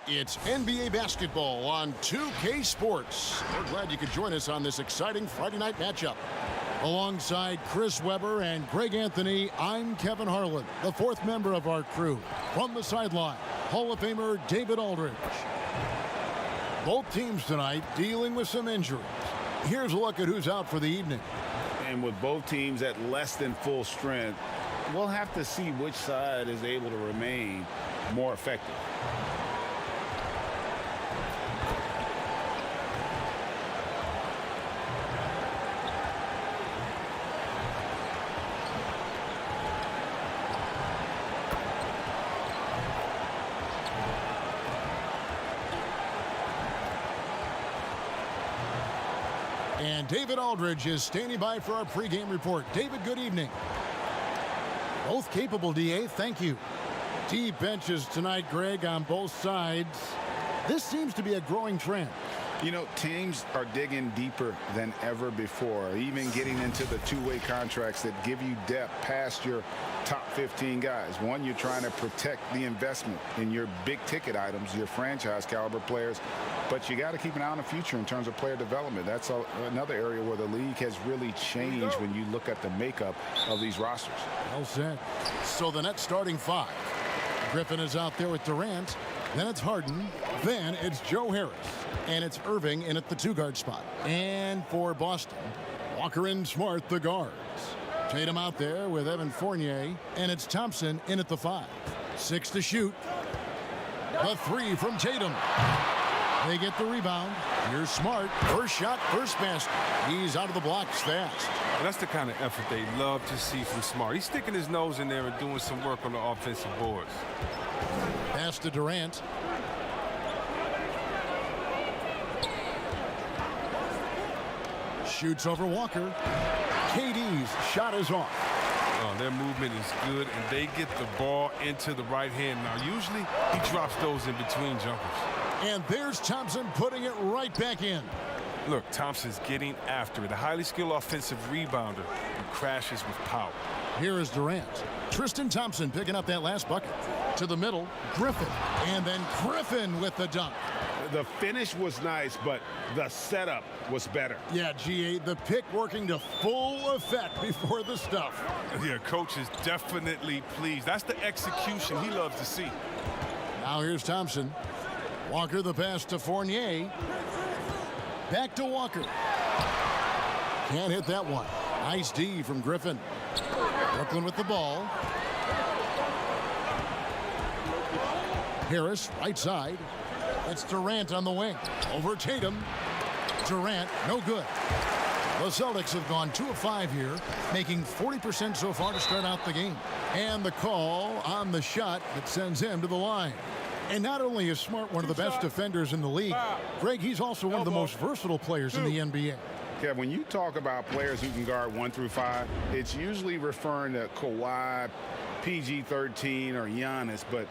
It's NBA basketball on 2K Sports. We're glad you could join us on this exciting Friday night matchup. Alongside Chris Webber and Greg Anthony, I'm Kevin Harlan, the fourth member of our crew. From the sideline, Hall of Famer David Aldridge. Both teams tonight dealing with some injuries. Here's a look at who's out for the evening. And with both teams at less than full strength, we'll have to see which side is able to remain more effective. And David Aldridge is standing by for our pregame report. David, good evening. Both capable, DA. Thank you. Deep benches tonight, Greg, on both sides. This seems to be a growing trend. You know, teams are digging deeper than ever before, even getting into the two-way contracts that give you depth past your top 15 guys. One, you're trying to protect the investment in your big-ticket items, your franchise-caliber players, but you got to keep an eye on the future in terms of player development. That's another area where the league has really changed when you look at the makeup of these rosters. Well said. So the Nets starting five. Griffin is out there with Durant. Then it's Harden. Then it's Joe Harris. And it's Irving in at the two-guard spot. And for Boston, Walker and Smart, the guards. Tatum out there with Evan Fournier. And it's Thompson in at the 5. 6 to shoot. The 3 from Tatum. They get the rebound. Here's Smart. First shot, first basket. He's out of the blocks fast. That's the kind of effort they love to see from Smart. He's sticking his nose in there and doing some work on the offensive boards. Pass to Durant. Shoots over Walker. KD's shot is off. Their movement is good, and they get the ball into the right hand. Now, usually he drops those in between jumpers. And there's Thompson putting it right back in. Look, Thompson's getting after it. A highly skilled offensive rebounder who crashes with power. Here is Durant. Tristan Thompson picking up that last bucket. To the middle, Griffin. And then Griffin with the dunk. The finish was nice, but the setup was better. Yeah, GA, the pick working to full effect before the stuff. Yeah, coach is definitely pleased. That's the execution he loves to see. Now here's Thompson. Walker the pass to Fournier. Back to Walker. Can't hit that one. Nice D from Griffin. Brooklyn with the ball. Harris, right side. It's Durant on the wing. Over Tatum. Durant, no good. The Celtics have gone 2 of 5 here, making 40% so far to start out the game. And the call on the shot that sends him to the line. And not only is Smart one of the best defenders in the league, Greg, he's also one of the most versatile players in the NBA. Kev, when you talk about players who can guard 1 through 5, it's usually referring to Kawhi, PG-13, or Giannis, but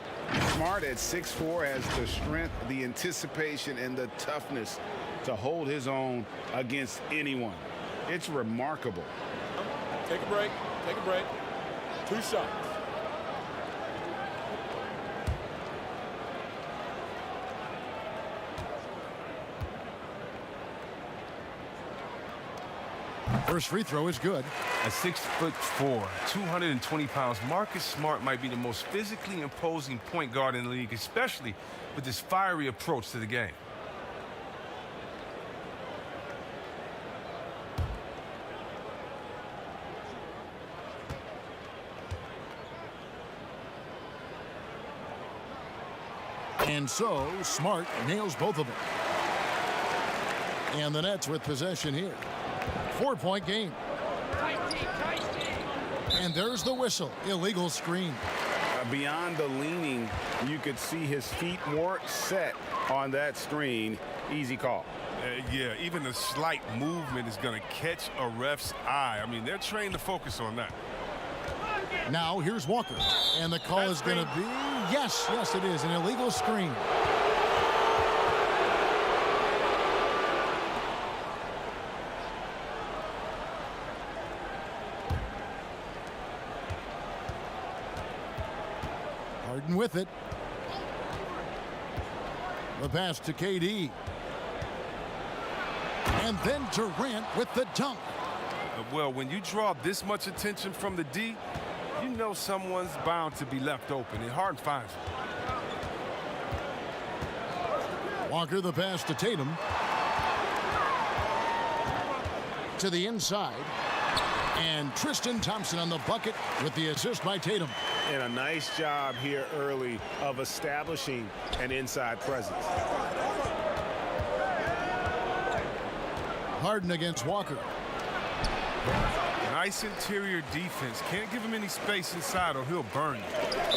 Smart at 6'4" has the strength, the anticipation, and the toughness to hold his own against anyone. It's remarkable. Take a break. Take a break. 2 shots. First free throw is good. At 6'4", 220 pounds, Marcus Smart might be the most physically imposing point guard in the league, especially with this fiery approach to the game. And so, Smart nails both of them. And the Nets with possession here. 4-point game. And there's the whistle. Illegal screen. Beyond the leaning, you could see his feet weren't set on that screen. Easy call. Yeah, even a slight movement is going to catch a ref's eye. I mean, they're trained to focus on that. Now, here's Walker. And the call is going to be, yes, it is, an illegal screen. Harden with it. The pass to KD. And then Durant with the dunk. Well, when you draw this much attention from the D, you know someone's bound to be left open, and Harden finds it. Walker the pass to Tatum. To the inside. And Tristan Thompson on the bucket with the assist by Tatum. And a nice job here early of establishing an inside presence. Harden against Walker. Nice interior defense. Can't give him any space inside or he'll burn you.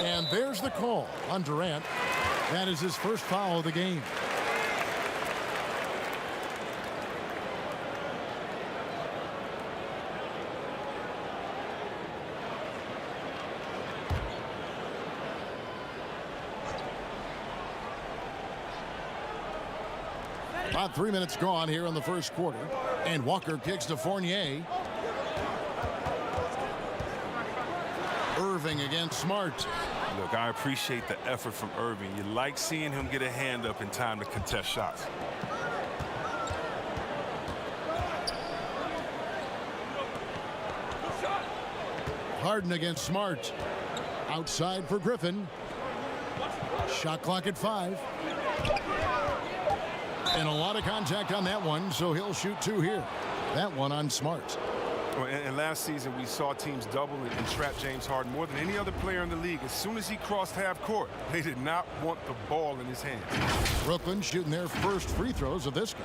And there's the call on Durant. That is his first foul of the game. About 3 minutes gone here in the first quarter. And Walker kicks to Fournier. Irving against Smart. Look, I appreciate the effort from Irving. You like seeing him get a hand up in time to contest shots. Harden against Smart. Outside for Griffin. Shot clock at 5. And a lot of contact on that one, so he'll shoot 2 here. That one on Smart. Well, and last season, we saw teams double and trap James Harden more than any other player in the league. As soon as he crossed half court, they did not want the ball in his hands. Brooklyn shooting their first free throws of this game.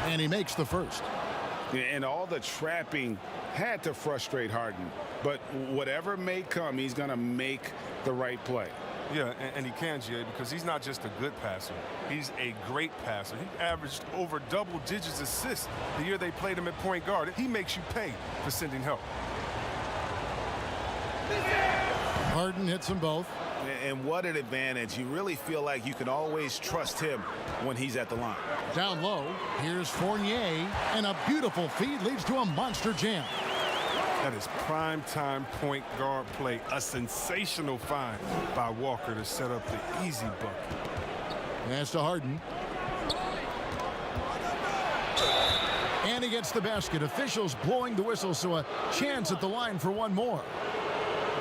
And he makes the first. And all the trapping had to frustrate Harden. But whatever may come, he's going to make the right play. Yeah, and he can, Jay, because he's not just a good passer. He's a great passer. He averaged over double digits assists the year they played him at point guard. He makes you pay for sending help. Harden hits them both. And what an advantage. You really feel like you can always trust him when he's at the line. Down low, here's Fournier, and a beautiful feed leads to a monster jam. That is prime-time point guard play. A sensational find by Walker to set up the easy bucket. Pass to Harden. And he gets the basket. Officials blowing the whistle, so a chance at the line for one more.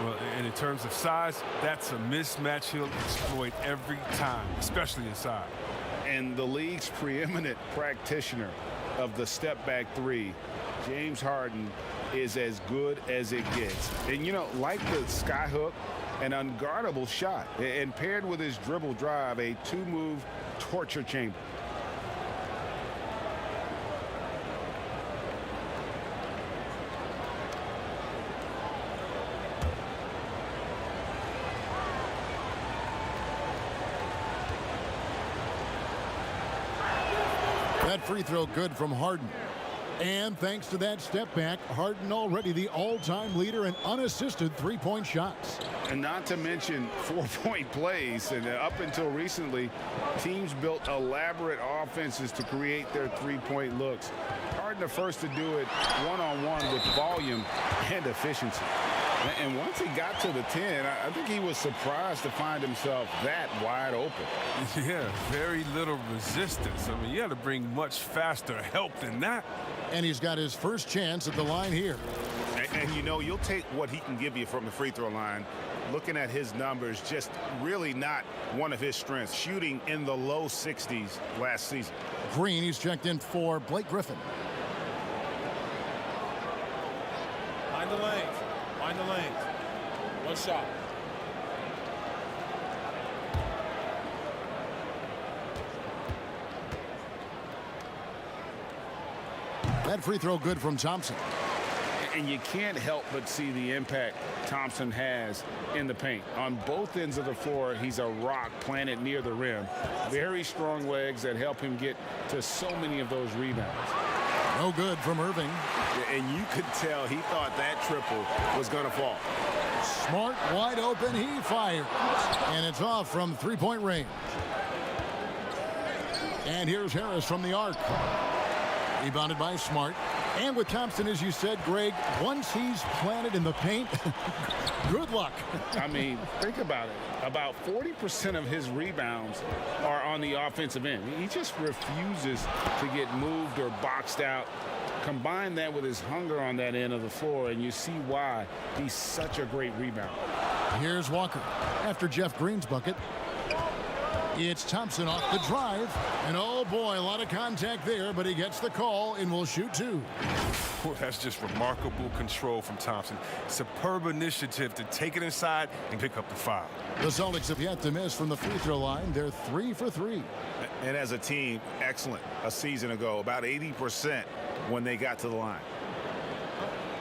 Well, and in terms of size, that's a mismatch he'll exploit every time, especially inside. And the league's preeminent practitioner of the step-back 3, James Harden, is as good as it gets. And, you know, like the skyhook, an unguardable shot. And paired with his dribble drive, a 2-move torture chamber. That free throw good from Harden. And thanks to that step back, Harden already the all-time leader in unassisted three-point shots. And not to mention 4-point plays. And up until recently, teams built elaborate offenses to create their three-point looks. Harden the first to do it one-on-one with volume and efficiency. And once he got to the 10, I think he was surprised to find himself that wide open. Yeah, very little resistance. I mean, you had to bring much faster help than that. And he's got his first chance at the line here. And you know, you'll take what he can give you from the free throw line. Looking at his numbers, just really not one of his strengths. Shooting in the low 60s last season. Green, he's checked in for Blake Griffin. Find the lanes. Find the lanes. One shot. That free throw good from Thompson. And you can't help but see the impact Thompson has in the paint. On both ends of the floor, he's a rock planted near the rim. Very strong legs that help him get to so many of those rebounds. No good from Irving. And you could tell he thought that triple was going to fall. Smart wide open. He fires. And it's off from three-point range. And here's Harris from the arc. Rebounded by Smart. And with Thompson, as you said, Greg, once he's planted in the paint, good luck. I mean, think about it. About 40% of his rebounds are on the offensive end. He just refuses to get moved or boxed out. Combine that with his hunger on that end of the floor, and you see why he's such a great rebounder. Here's Walker after Jeff Green's bucket. It's Thompson off the drive. And oh boy, a lot of contact there, but he gets the call and will shoot two. Well, that's just remarkable control from Thompson. Superb initiative to take it inside and pick up the foul. The Celtics have yet to miss from the free throw line. They're 3 for 3. And as a team, excellent a season ago, about 80% when they got to the line.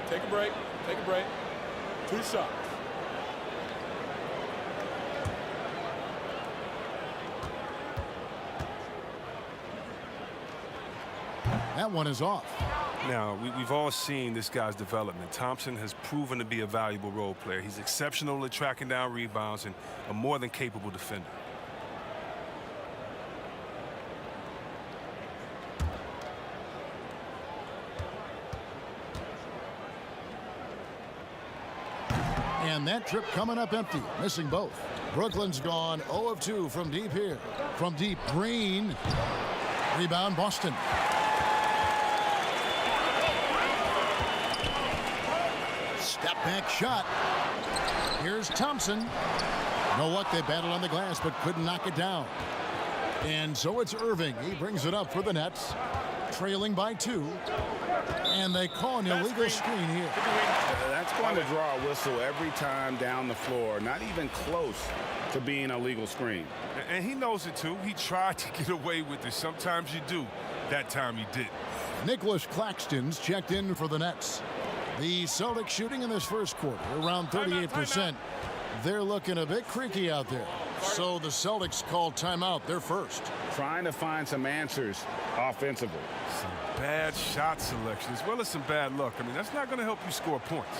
Take a break. Take a break. 2 shots. That one is off. Now, we've all seen this guy's development. Thompson has proven to be a valuable role player. He's exceptional at tracking down rebounds and a more than capable defender. And that trip coming up empty, missing both. Brooklyn's gone 0 of 2 from deep here. From deep, Green. Rebound, Boston. Step back shot. Here's Thompson. No luck, they battled on the glass but couldn't knock it down. And so it's Irving. He brings it up for the Nets. Trailing by 2. And they call an illegal screen here. That's going to draw a whistle every time down the floor. Not even close to being a legal screen. And he knows it, too. He tried to get away with it. Sometimes you do. That time he didn't. Nicholas Claxton's checked in for the Nets. The Celtics shooting in this first quarter around 38%. They're looking a bit creaky out there. So the Celtics call timeout. They're first. Trying to find some answers offensively. Some bad shot selection as well as some bad luck. I mean, that's not going to help you score points.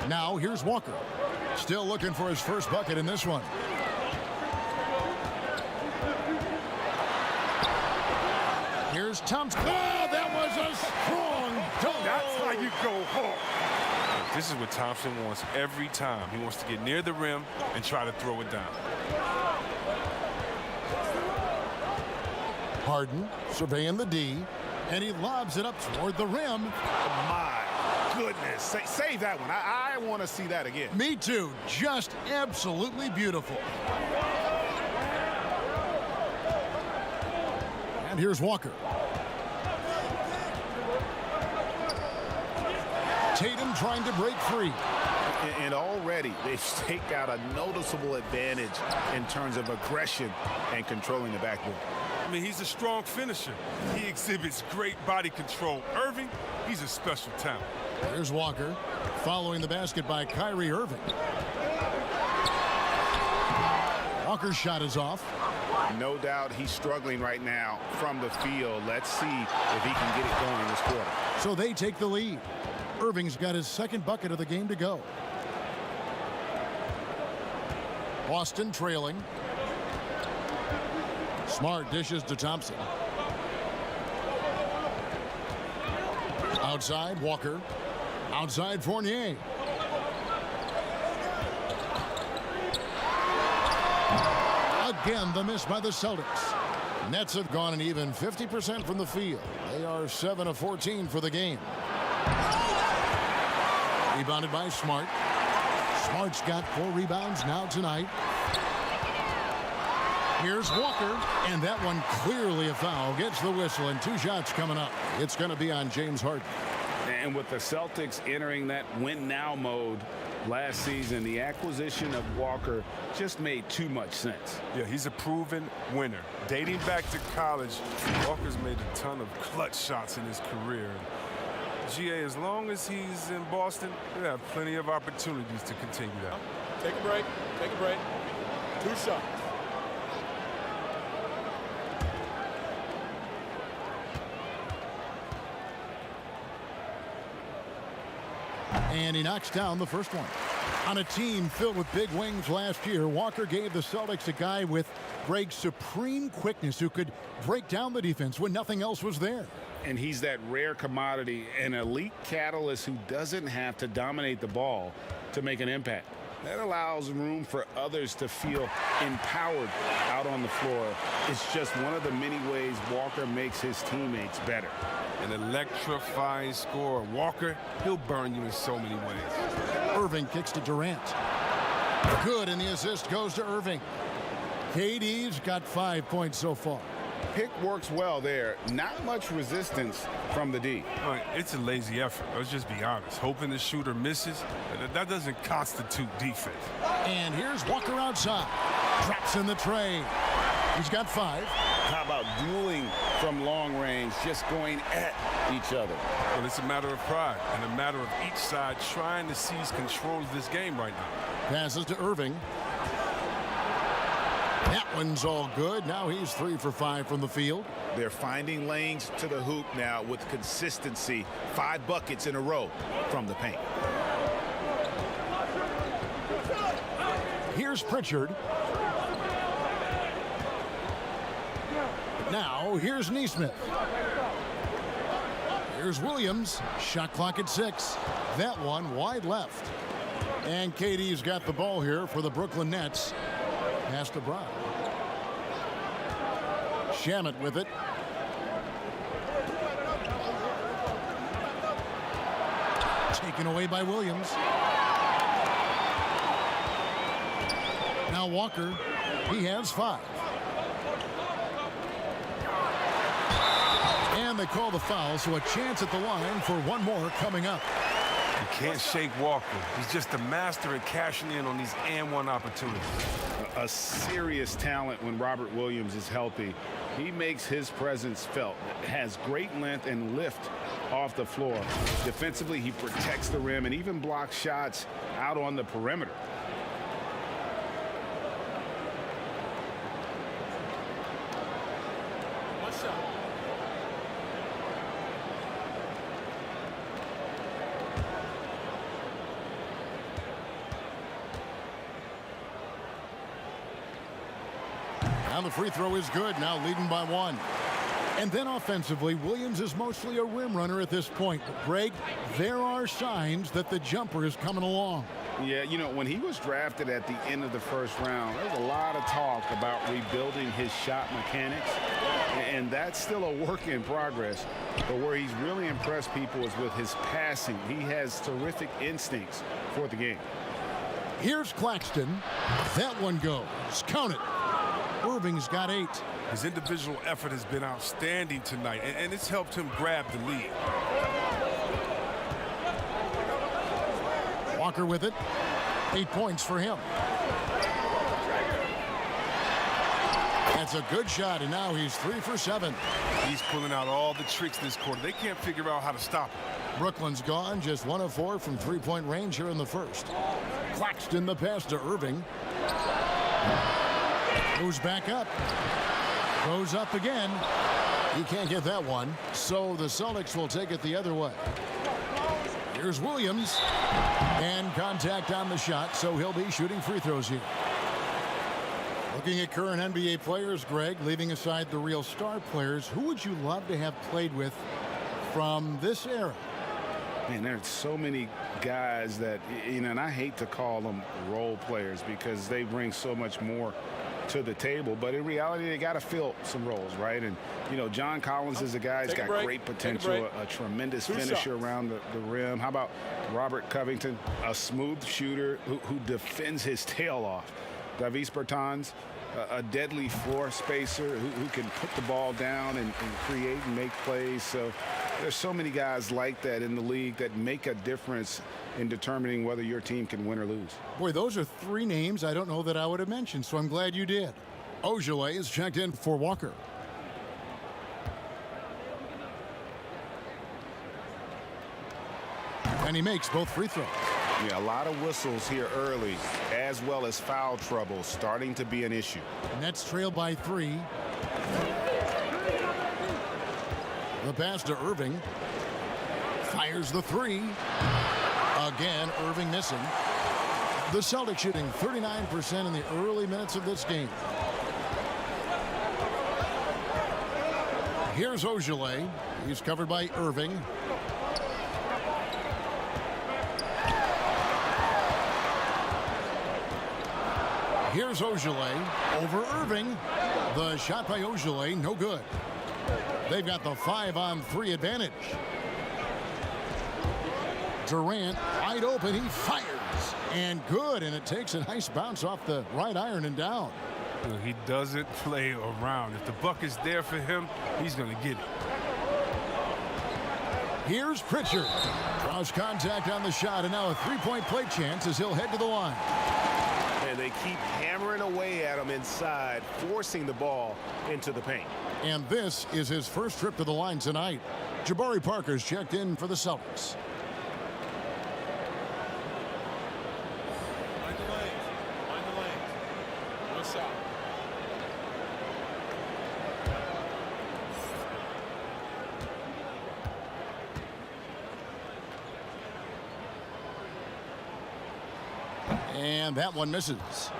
Now here's Walker. Still looking for his first bucket in this one. Here's Thompson. Oh, that was a strong dunk. That's how you go hard. This is what Thompson wants every time. He wants to get near the rim and try to throw it down. Harden surveying the D, and he lobs it up toward the rim. My goodness. Save that one. I want to see that again. Me too. Just absolutely beautiful. And here's Walker. Tatum trying to break free. And already they've staked out a noticeable advantage in terms of aggression and controlling the backboard. I mean, he's a strong finisher. He exhibits great body control. Irving, he's a special talent. Here's Walker following the basket by Kyrie Irving. Walker's shot is off. No doubt he's struggling right now from the field. Let's see if he can get it going this quarter. So they take the lead. Irving's got his second bucket of the game to go. Boston trailing. Smart dishes to Thompson. Outside, Walker. Outside, Fournier. Again, the miss by the Celtics. Nets have gone an even 50% from the field. They are 7 of 14 for the game. Rebounded by Smart. Smart's got 4 rebounds now tonight. Here's Walker, and that one clearly a foul. Gets the whistle, and 2 shots coming up. It's going to be on James Harden. And with the Celtics entering that win-now mode last season, the acquisition of Walker just made too much sense. Yeah, he's a proven winner. Dating back to college, Walker's made a ton of clutch shots in his career. GA, as long as he's in Boston, they have plenty of opportunities to continue that. Take a break. Take a break. 2 shots. And he knocks down the first one. On a team filled with big wings last year, Walker gave the Celtics a guy with Greg's supreme quickness who could break down the defense when nothing else was there. And he's that rare commodity, an elite catalyst who doesn't have to dominate the ball to make an impact. That allows room for others to feel empowered out on the floor. It's just one of the many ways Walker makes his teammates better. An electrifying scorer. Walker, he'll burn you in so many ways. Irving kicks to Durant. Good, and the assist goes to Irving. KD's got 5 points so far. Pick works well there. Not much resistance from the D. Right, it's a lazy effort. Let's just be honest. Hoping the shooter misses, that doesn't constitute defense. And here's Walker outside. Drops in the tray. He's got 5. How about dueling from long range, just going at each other? Well, it's a matter of pride and a matter of each side trying to seize control of this game right now. Passes to Irving. That one's all good. Now he's 3 for 5 from the field. They're finding lanes to the hoop now with consistency. 5 buckets in a row from the paint. Here's Pritchard. Now here's Neesmith. Here's Williams. Shot clock at 6. That one wide left. And KD's got the ball here for the Brooklyn Nets. Pass to Brown. Shamet with it. Taken away by Williams. Now Walker. He has 5. And they call the foul, so a chance at the line for one more coming up. You can't shake Walker. He's just a master at cashing in on these and-one opportunities. A serious talent when Robert Williams is healthy. He makes his presence felt. Has great length and lift off the floor. Defensively, he protects the rim and even blocks shots out on the perimeter. One shot. Now the free throw is good, now leading by 1. And then offensively, Williams is mostly a rim runner at this point. But Greg, there are signs that the jumper is coming along. Yeah, you know, when he was drafted at the end of the first round, there was a lot of talk about rebuilding his shot mechanics. And that's still a work in progress. But where he's really impressed people is with his passing. He has terrific instincts for the game. Here's Claxton. That one goes. Count it. Irving's got 8. His individual effort has been outstanding tonight, and it's helped him grab the lead. Walker with it. 8 points for him. That's a good shot, and now he's 3 for 7. He's pulling out all the tricks this quarter. They can't figure out how to stop him. Brooklyn's gone, just 1 of 4 from three-point range here in the first. Claxton the pass to Irving. Moves back up. Goes up again. He can't get that one, so the Celtics will take it the other way. Here's Williams. And contact on the shot, so he'll be shooting free throws here. Looking at current NBA players, Greg, leaving aside the real star players, who would you love to have played with from this era? Man, there's so many guys that, and I hate to call them role players because they bring so much more to the table, but in reality, they got to fill some roles, right? And, John Collins is a guy who's got great potential, a tremendous finisher around the rim. How about Robert Covington, a smooth shooter who defends his tail off? Davis Bertans, a deadly floor spacer who can put the ball down and create and make plays. So there's so many guys like that in the league that make a difference in determining whether your team can win or lose. Boy, those are three names I don't know that I would have mentioned, so I'm glad you did. Ojale is checked in for Walker. And he makes both free throws. Yeah, a lot of whistles here early, as well as foul trouble starting to be an issue. Nets trail by 3. The pass to Irving. Fires the 3. Again, Irving missing. The Celtics shooting 39% in the early minutes of this game. Here's Ojale. He's covered by Irving. Here's Ojale over Irving. The shot by Ojale, no good. They've got the 5-on-3 advantage. Durant wide open, he fires. And good, and it takes a nice bounce off the right iron and down. He doesn't play around. If the buck is there for him, he's going to get it. Here's Pritchard. Draws contact on the shot, and now a three-point play chance as he'll head to the line. And they keep hammering away at him inside, forcing the ball into the paint. And this is his first trip to the line tonight. Jabari Parker's checked in for the Celtics. Mind the lanes. Mind the lanes. What's up? And that one misses.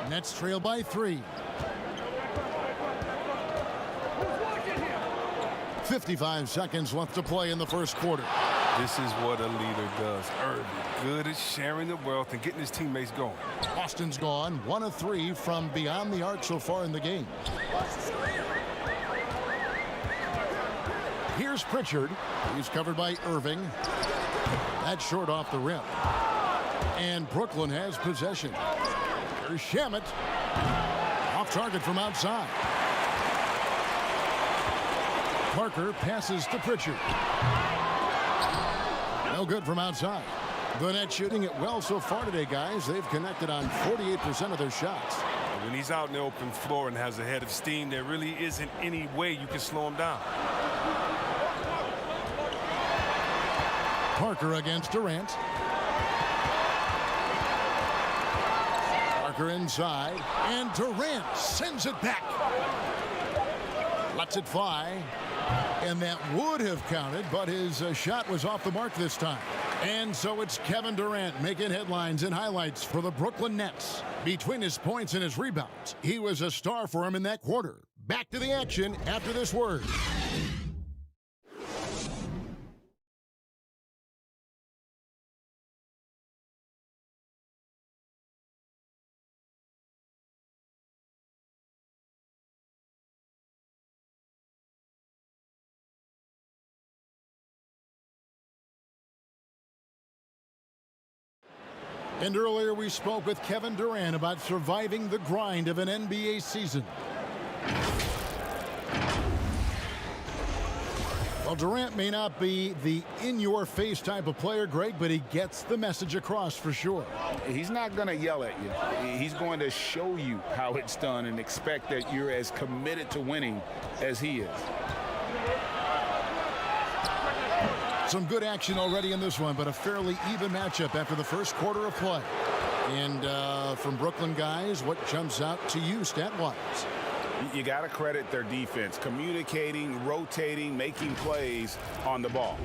Nets trail by 3. 55 seconds left to play in the first quarter. This is what a leader does. Irving, good at sharing the wealth and getting his teammates going. Austin's gone 1 of 3 from beyond the arc so far in the game. Here's Pritchard. He's covered by Irving. That's short off the rim. And Brooklyn has possession. Here's Shamet. Off target from outside. Parker passes to Pritchard. No good from outside. The Nets shooting it well so far today, guys. They've connected on 48% of their shots. When he's out in the open floor and has a head of steam, there really isn't any way you can slow him down. Parker against Durant. Parker inside, and Durant sends it back. Lets it fly, and that would have counted, but his shot was off the mark this time. And so it's Kevin Durant making headlines and highlights for the Brooklyn Nets. Between his points and his rebounds, he was a star for him in that quarter. Back to the action after this word. And earlier we spoke with Kevin Durant about surviving the grind of an NBA season. Well, Durant may not be the in-your-face type of player, Greg, but he gets the message across for sure. He's not going to yell at you. He's going to show you how it's done and expect that you're as committed to winning as he is. Some good action already in this one, but a fairly even matchup after the first quarter of play. And from Brooklyn guys, what jumps out to you stat-wise? You got to credit their defense, communicating, rotating, making plays on the ball.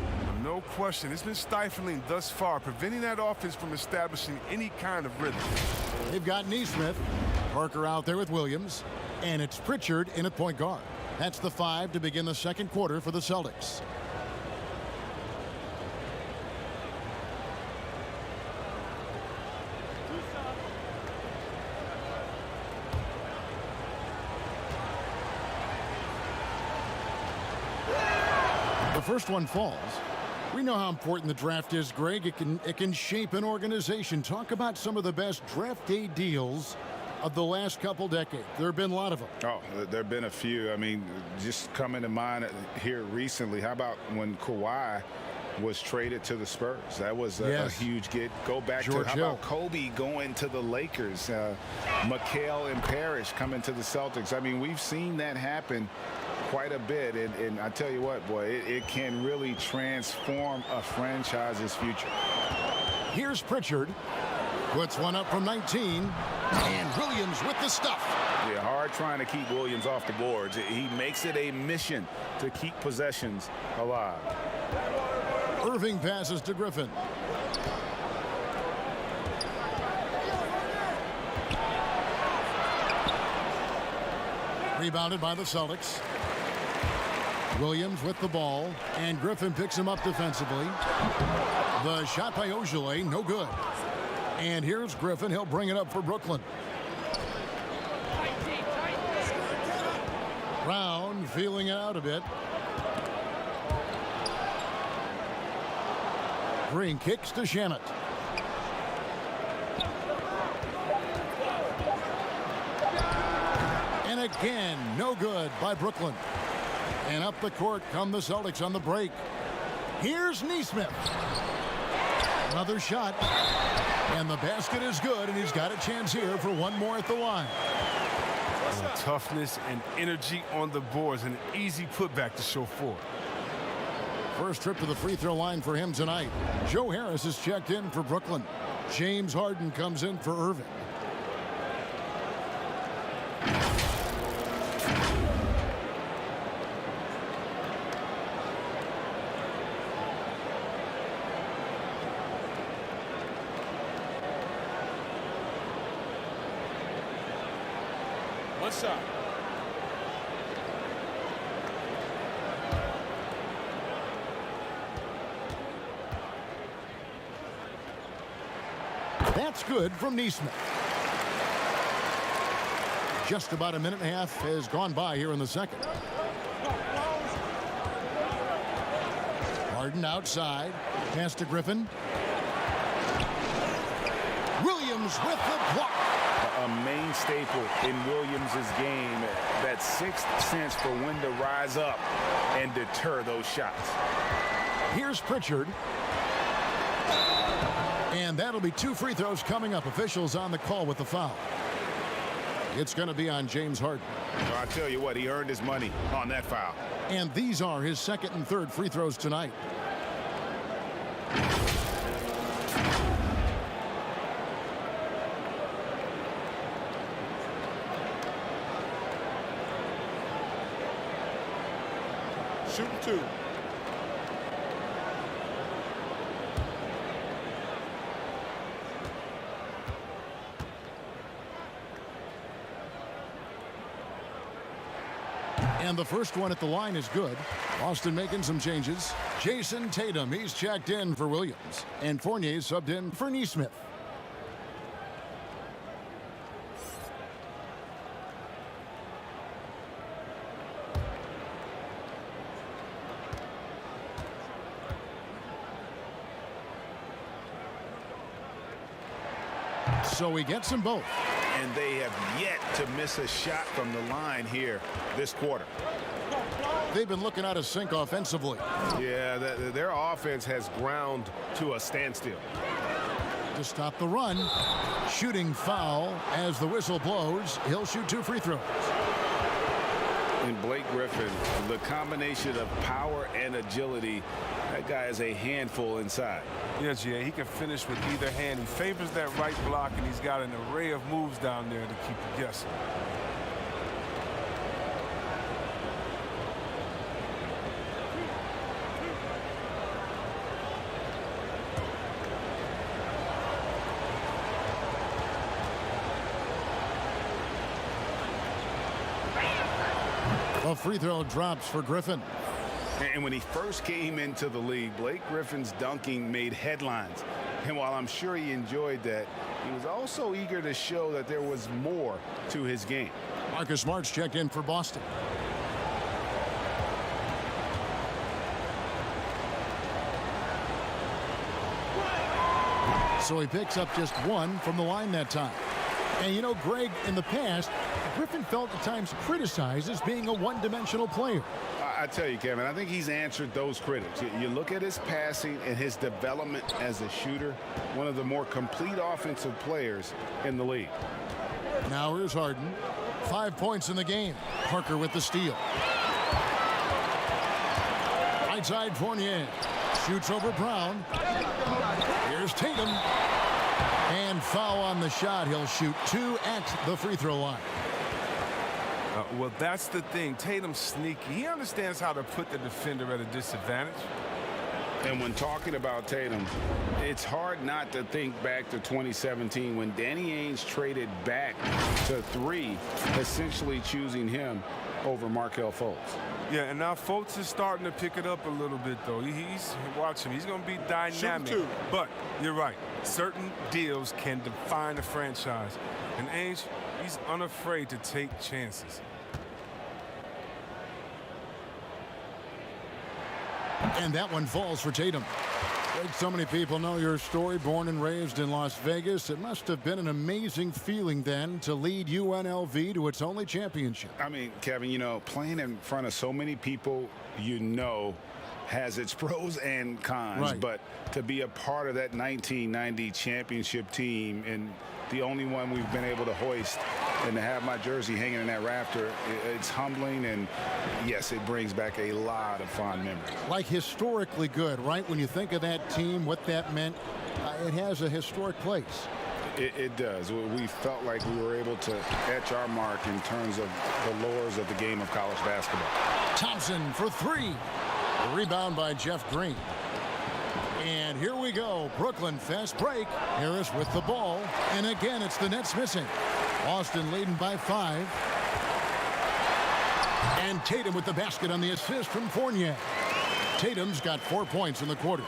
No question. It's been stifling thus far, preventing that offense from establishing any kind of rhythm. They've got Neesmith. Parker out there with Williams. And it's Pritchard in at point guard. That's the 5 to begin the second quarter for the Celtics. The first one falls. We know how important the draft is, Greg. It can shape an organization. Talk about some of the best draft day deals of the last couple decades. There have been a lot of them. Oh, there have been a few. I mean, just coming to mind here recently, how about when Kawhi was traded to the Spurs? That was a huge get. Go back George to, how Hill. about Kobe going to the Lakers? McHale and Parrish coming to the Celtics. I mean, we've seen that happen quite a bit. And I tell you what, boy, it can really transform a franchise's future. Here's Pritchard. Puts one up from 19. And Williams with the stuff. Yeah, hard trying to keep Williams off the boards. He makes it a mission to keep possessions alive. Irving passes to Griffin. Rebounded by the Celtics. Williams with the ball, and Griffin picks him up defensively. The shot by Ojale, no good. And here's Griffin. He'll bring it up for Brooklyn. Brown feeling it out a bit. Green kicks to Shannon. And again, no good by Brooklyn. And up the court come the Celtics on the break. Here's Nesmith. Another shot. And the basket is good, and he's got a chance here for one more at the line. Toughness and energy on the boards, and an easy putback to show for it. First trip to the free throw line for him tonight. Joe Harris is checked in for Brooklyn. James Harden comes in for Irving. One shot. That's good from Nesmith. Just about a minute and a half has gone by here in the second. Harden outside. Pass to Griffin. Williams with the block. A main staple in Williams' game, that sixth sense for when to rise up and deter those shots. Here's Pritchard. And that'll be 2 free throws coming up. Officials on the call with the foul. It's going to be on James Harden. Well, I tell you what, he earned his money on that foul. And these are his second and third free throws tonight. Shooting 2. And the first one at the line is good. Austin making some changes. Jason Tatum, he's checked in for Williams. And Fournier subbed in for Nesmith. So he gets them both. And they have yet to miss a shot from the line here this quarter. They've been looking out of sync offensively. Yeah, their offense has ground to a standstill. To stop the run. Shooting foul as the whistle blows. He'll shoot 2 free throws. And Blake Griffin, the combination of power and agility, that guy is a handful inside. Yeah, Jay, he can finish with either hand. He favors that right block, and he's got an array of moves down there to keep you guessing. A free throw drops for Griffin. And when he first came into the league, Blake Griffin's dunking made headlines. And while I'm sure he enjoyed that, he was also eager to show that there was more to his game. Marcus Smart's checked in for Boston. So he picks up just one from the line that time. And you know, Greg, in the past, Griffin felt at times criticized as being a one-dimensional player. I tell you, Kevin, I think he's answered those critics. You look at his passing and his development as a shooter, one of the more complete offensive players in the league. Now here's Harden. 5 points in the game. Parker with the steal. Right side, Fournier. Shoots over Brown. Here's Tatum. And foul on the shot. He'll shoot 2 at the free throw line. Well, that's the thing. Tatum's sneaky. He understands how to put the defender at a disadvantage. And when talking about Tatum, it's hard not to think back to 2017 when Danny Ainge traded back to 3, essentially choosing him over Markelle Fultz. Yeah, and now Fultz is starting to pick it up a little bit, though. Watch him. He's going to be dynamic. But you're right. Certain deals can define a franchise. And Ainge, he's unafraid to take chances. And that one falls for Tatum. Like so many people know your story, born and raised in Las Vegas. It must have been an amazing feeling then to lead UNLV to its only championship. I mean, Kevin, you know, playing in front of so many people, you know, has its pros and cons. Right. But to be a part of that 1990 championship team and the only one we've been able to hoist and to have my jersey hanging in that rafter, it's humbling, and yes, it brings back a lot of fond memories. Like historically good, right? When you think of that team, what that meant, it has a historic place. It does. We felt like we were able to etch our mark in terms of the lures of the game of college basketball. Thompson for 3. The rebound by Jeff Green. And here we go. Brooklyn fast break. Harris with the ball. And again, it's the Nets missing. Boston leading by 5. And Tatum with the basket on the assist from Fournier. Tatum's got 4 points in the quarter.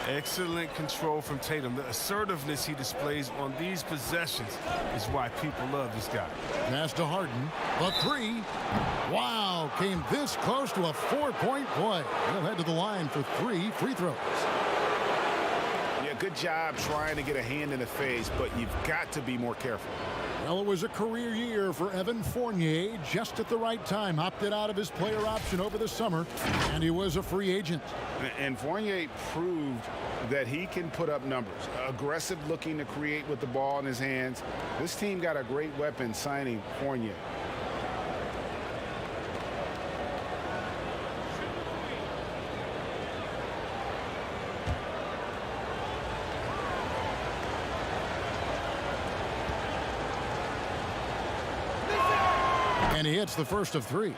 Excellent control from Tatum. The assertiveness he displays on these possessions is why people love this guy. Pass to Harden. The 3. Wow, came this close to a 4-point play. He'll head to the line for 3 free throws. Yeah, good job trying to get a hand in the face, but you've got to be more careful. Well, it was a career year for Evan Fournier, just at the right time. Opted out of his player option over the summer, and he was a free agent. And Fournier proved that he can put up numbers. Aggressive looking to create with the ball in his hands. This team got a great weapon signing Fournier. And he hits the first of 3.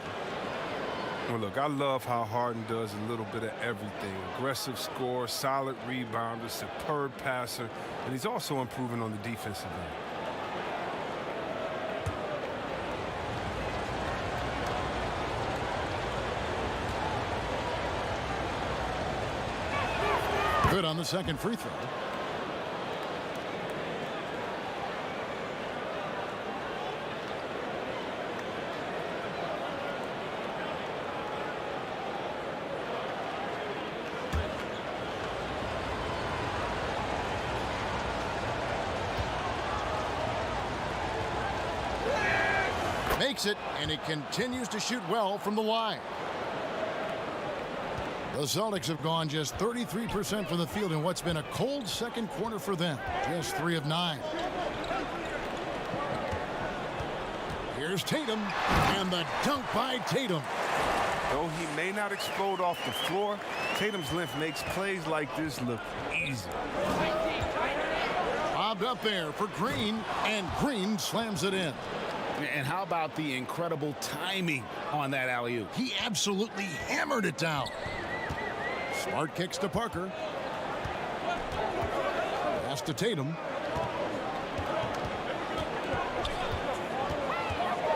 Well, look, I love how Harden does a little bit of everything. Aggressive scorer, solid rebounder, superb passer, and he's also improving on the defensive end. Good on the second free throw. Makes it, and he continues to shoot well from the line. The Celtics have gone just 33% from the field in what's been a cold second quarter for them. Just 3 of 9. Here's Tatum, and the dunk by Tatum. Though he may not explode off the floor, Tatum's length makes plays like this look easy. Bobbed up there for Green, and Green slams it in. And how about the incredible timing on that alley-oop? He absolutely hammered it down. Smart kicks to Parker. Pass to Tatum.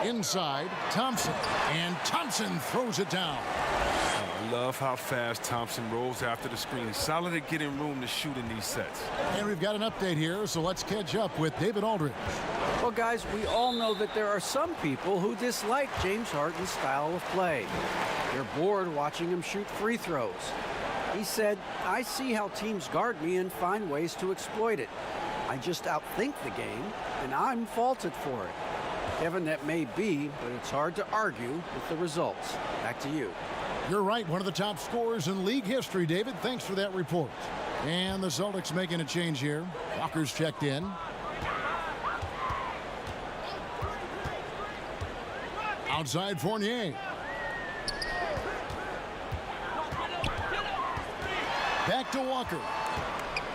Inside, Thompson. And Thompson throws it down. I love how fast Thompson rolls after the screen. He's solid at getting room to shoot in these sets. And we've got an update here, so let's catch up with David Aldridge. Well, guys, we all know that there are some people who dislike James Harden's style of play. They're bored watching him shoot free throws. He said, "I see how teams guard me and find ways to exploit it. I just outthink the game, and I'm faulted for it." Kevin, that may be, but it's hard to argue with the results. Back to you. You're right, one of the top scorers in league history, David. Thanks for that report. And the Celtics making a change here. Walker's checked in. Outside Fournier. Back to Walker.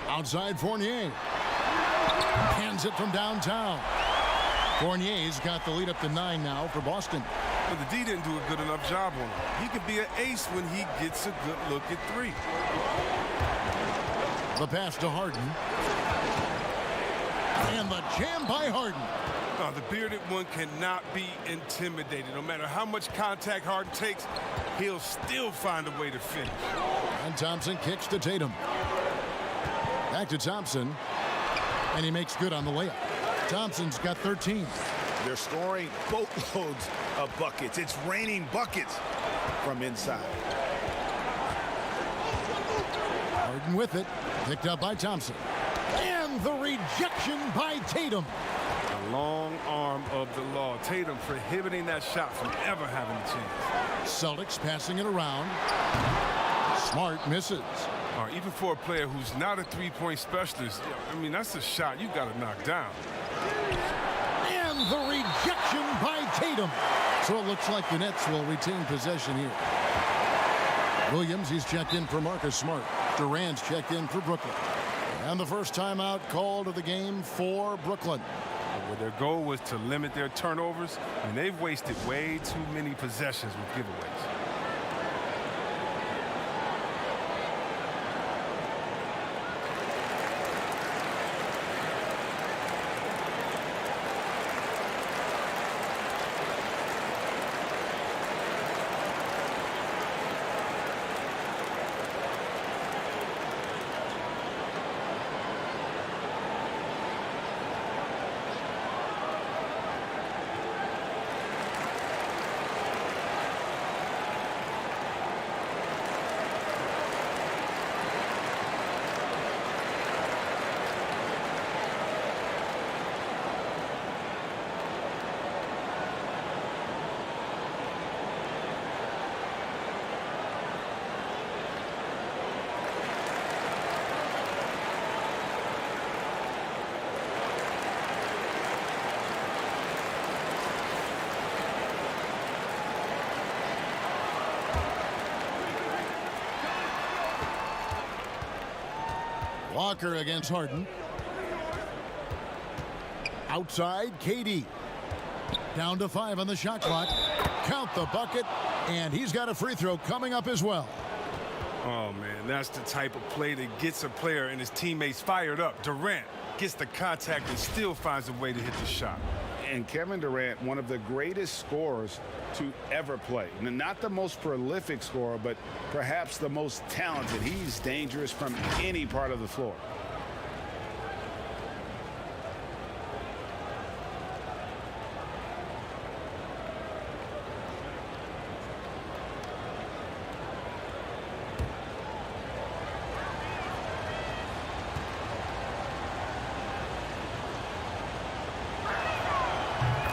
Outside Fournier. Hands it from downtown. Fournier's got the lead up to 9 now for Boston. But the D didn't do a good enough job on him. He could be an ace when he gets a good look at 3. The pass to Harden. And the jam by Harden. The bearded one cannot be intimidated. No matter how much contact Harden takes, he'll still find a way to finish. And Thompson kicks to Tatum. Back to Thompson. And he makes good on the layup. Thompson's got 13. They're scoring boatloads of buckets. It's raining buckets from inside. Harden with it. Picked up by Thompson. And the rejection by Tatum. The long arm of the law. Tatum prohibiting that shot from ever having a chance. Celtics passing it around. Smart misses. Even for a player who's not a three-point specialist, I mean, that's a shot you got to knock down. And the rejection by Tatum. So it looks like the Nets will retain possession here. Williams, he's checked in for Marcus Smart. Durant's checked in for Brooklyn. And the first timeout called of the game for Brooklyn. Well, their goal was to limit their turnovers, and they've wasted way too many possessions with giveaways. Walker against Harden. Outside, KD. Down to 5 on the shot clock. Count the bucket, and he's got a free throw coming up as well. Oh, man, that's the type of play that gets a player and his teammates fired up. Durant gets the contact and still finds a way to hit the shot. And Kevin Durant, one of the greatest scorers to ever play. Not the most prolific scorer, but perhaps the most talented. He's dangerous from any part of the floor.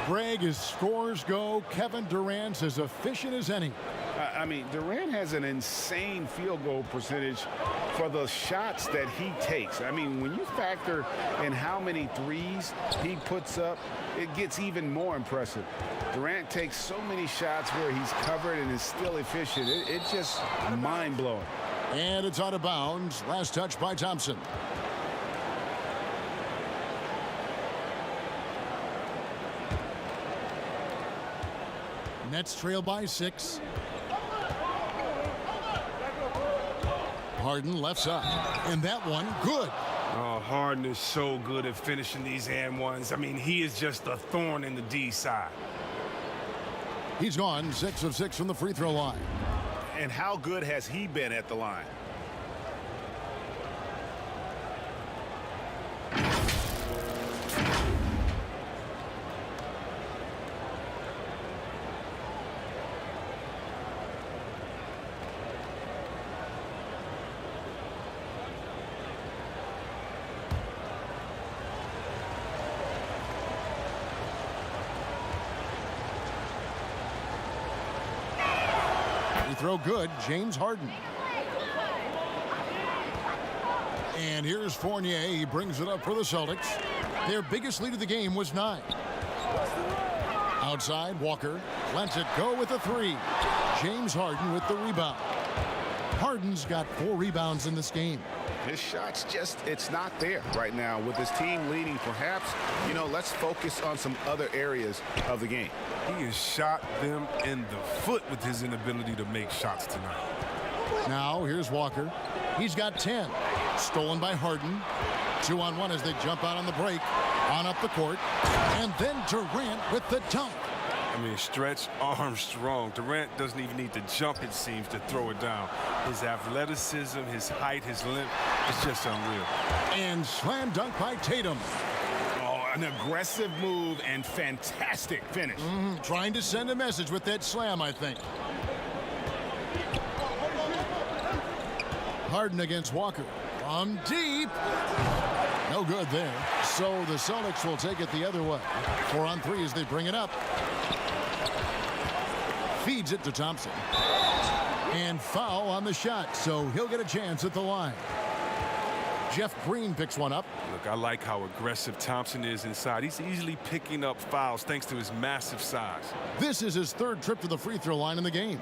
Greg, as scores go, Kevin Durant's as efficient as any. I mean, Durant has an insane field goal percentage for the shots that he takes. I mean, when you factor in how many threes he puts up, it gets even more impressive. Durant takes so many shots where he's covered and is still efficient. It's just mind-blowing. And it's out of bounds. Last touch by Thompson. Nets trail by 6. Harden left side. And that one, good. Oh, Harden is so good at finishing these and ones. I mean, he is just a thorn in the D side. He's gone 6 of 6 from the free throw line. And how good has he been at the line? Throw good, James Harden. And here's Fournier. He brings it up for the Celtics. Their biggest lead of the game was 9. Outside, Walker lets it go with a 3. James Harden with the rebound. Harden's got 4 rebounds in this game. His shot's just, it's not there right now. With his team leading, perhaps, let's focus on some other areas of the game. He has shot them in the foot with his inability to make shots tonight. Now, here's Walker. He's got 10. Stolen by Harden. 2-on-1 as they jump out on the break. On up the court. And then Durant with the dunk. I mean, Stretch Armstrong. Durant doesn't even need to jump, it seems, to throw it down. His athleticism, his height, his length, it's just unreal. And slam dunk by Tatum. An aggressive move and fantastic finish. Trying to send a message with that slam, I think. Harden against Walker. From deep. No good there. So the Celtics will take it the other way. 4 on 3 as they bring it up. Feeds it to Thompson. And foul on the shot, so he'll get a chance at the line. Jeff Green picks one up. Look, I like how aggressive Thompson is inside. He's easily picking up fouls thanks to his massive size. This is his 3rd trip to the free throw line in the game.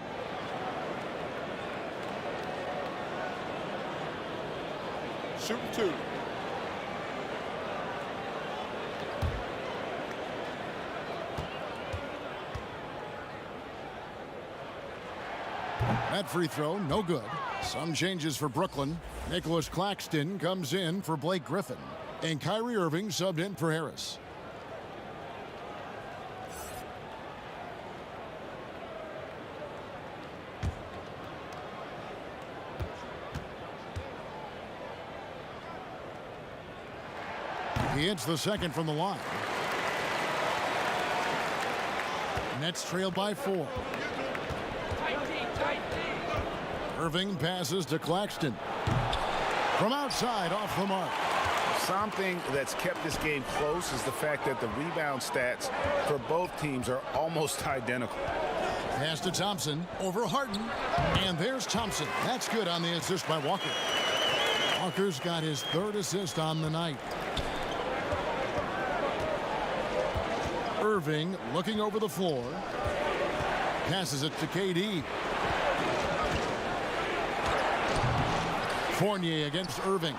Shooting 2. That free throw, no good. Some changes for Brooklyn. Nicholas Claxton comes in for Blake Griffin. And Kyrie Irving subbed in for Harris. He hits the 2nd from the line. Nets trail by 4. Irving passes to Claxton. From outside, off the mark. Something that's kept this game close is the fact that the rebound stats for both teams are almost identical. Pass to Thompson over Harden. And there's Thompson. That's good on the assist by Walker. Walker's got his 3rd assist on the night. Irving looking over the floor. Passes it to KD. Fournier against Irving.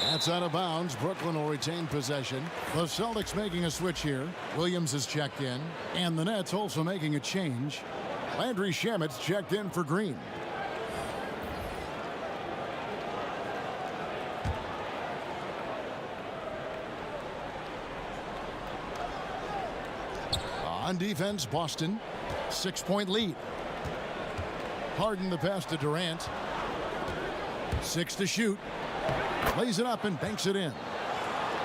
That's out of bounds. Brooklyn will retain possession. The Celtics making a switch here. Williams has checked in. And the Nets also making a change. Landry Shamet's checked in for Green. On defense, Boston. 6-point lead. Harden the pass to Durant. 6 to shoot. Lays it up and banks it in.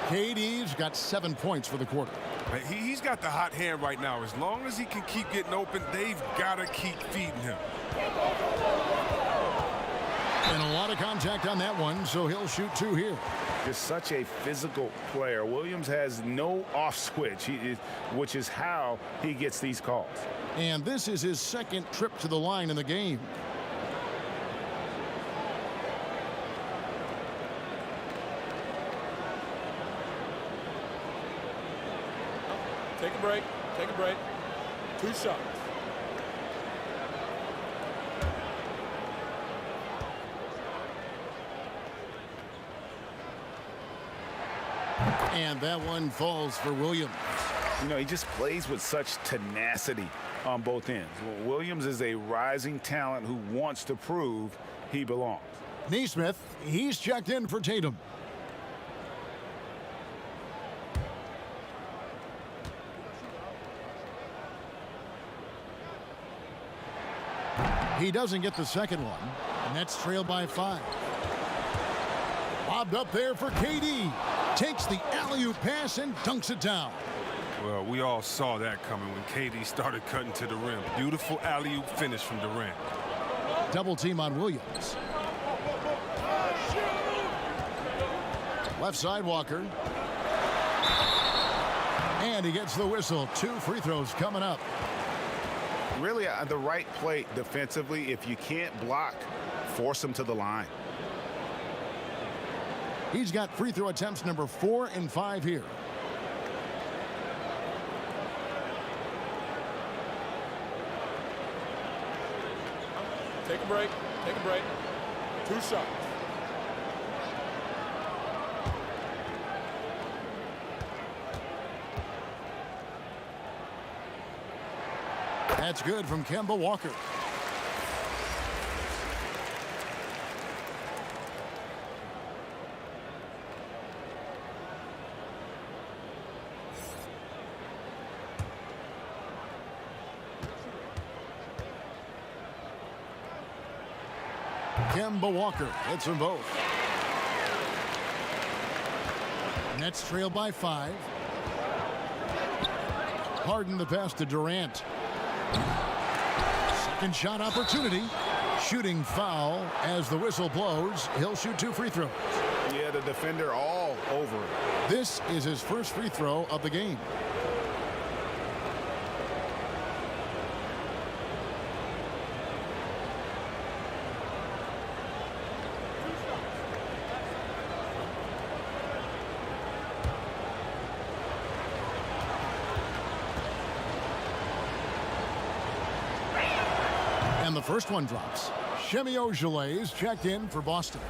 KD's got 7 points for the quarter. He's got the hot hand right now. As long as he can keep getting open, they've got to keep feeding him. And a lot of contact on that one, so he'll shoot 2 here. Just such a physical player. Williams has no off switch, which is how he gets these calls. And this is his 2nd trip to the line in the game. Take a break. Take a break. 2 shots. And that one falls for Williams. He just plays with such tenacity on both ends. Williams is a rising talent who wants to prove he belongs. Neesmith, he's checked in for Tatum. He doesn't get the second one. Nets trail by 5. Lobbed up there for KD. Takes the alley-oop pass and dunks it down. Well, we all saw that coming when KD started cutting to the rim. Beautiful alley-oop finish from Durant. Double team on Williams. Left side Walker. And he gets the whistle. 2 free throws coming up. Really the right play defensively. If you can't block, force him to the line. He's got free throw attempts number 4 and 5 here. Take a break. Take a break. 2 shots. That's good from Kemba Walker. Kemba Walker hits them both. Nets trail by 5. Harden the pass to Durant. Second shot opportunity. Shooting foul as the whistle blows. He'll shoot 2 free throws. Yeah, the defender all over it. This is his first free throw of the game. And the first one drops. Shemi Ojeleye is checked in for Boston.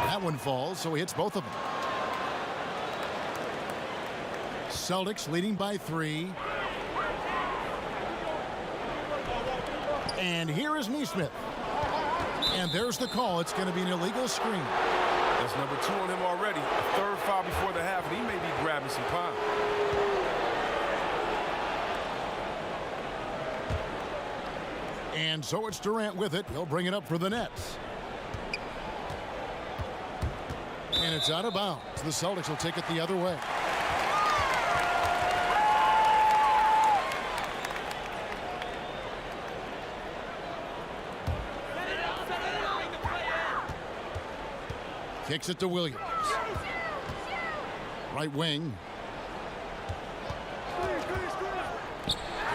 That one falls, so he hits both of them. Celtics leading by 3. And here is Neesmith. And there's the call. It's going to be an illegal screen. That's number 2 on him already. A 3rd foul before the half, and he may be grabbing some time. And so it's Durant with it. He'll bring it up for the Nets. And it's out of bounds. The Celtics will take it the other way. Kicks it to Williams. Right wing.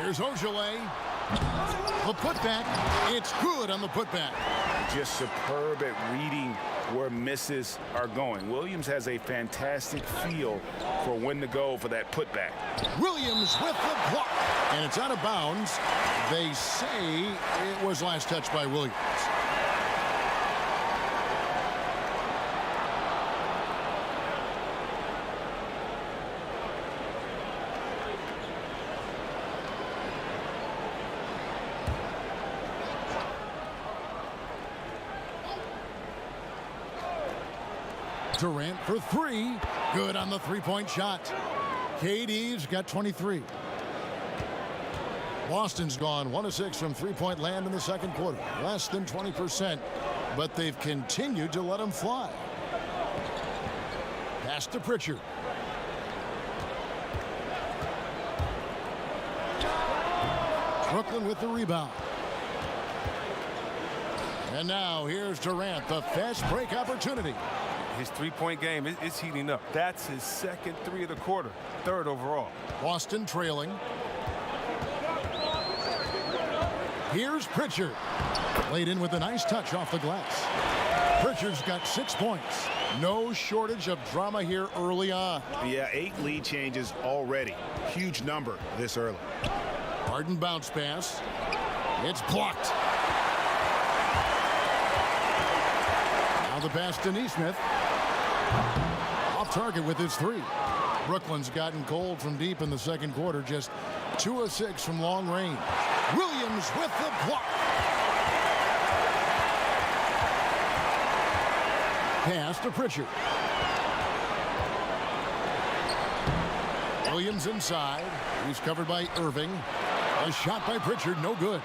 Here's Ojeleye. The putback. It's good on the putback. Just superb at reading where misses are going. Williams has a fantastic feel for when to go for that putback. Williams with the block. And it's out of bounds. They say it was last touched by Williams. Durant for 3. Good on the 3-point shot. KD's got 23. Boston's gone 1 of 6 from 3-point land in the second quarter. Less than 20%, but they've continued to let them fly. Pass to Pritchard. Brooklyn with the rebound. And now here's Durant, the fast break opportunity. His 3-point game is heating up. That's his second 3 of the quarter, 3rd overall. Boston trailing. Here's Pritchard. Laid in with a nice touch off the glass. Pritchard's got 6 points. No shortage of drama here early on. Yeah, 8 lead changes already. Huge number this early. Harden bounce pass. It's blocked. Now the pass to Neesmith. Off target with his 3. Brooklyn's gotten cold from deep in the second quarter. Just 2 of 6 from long range. Williams with the block. Pass to Pritchard. Williams inside. He's covered by Irving. A shot by Pritchard, no good.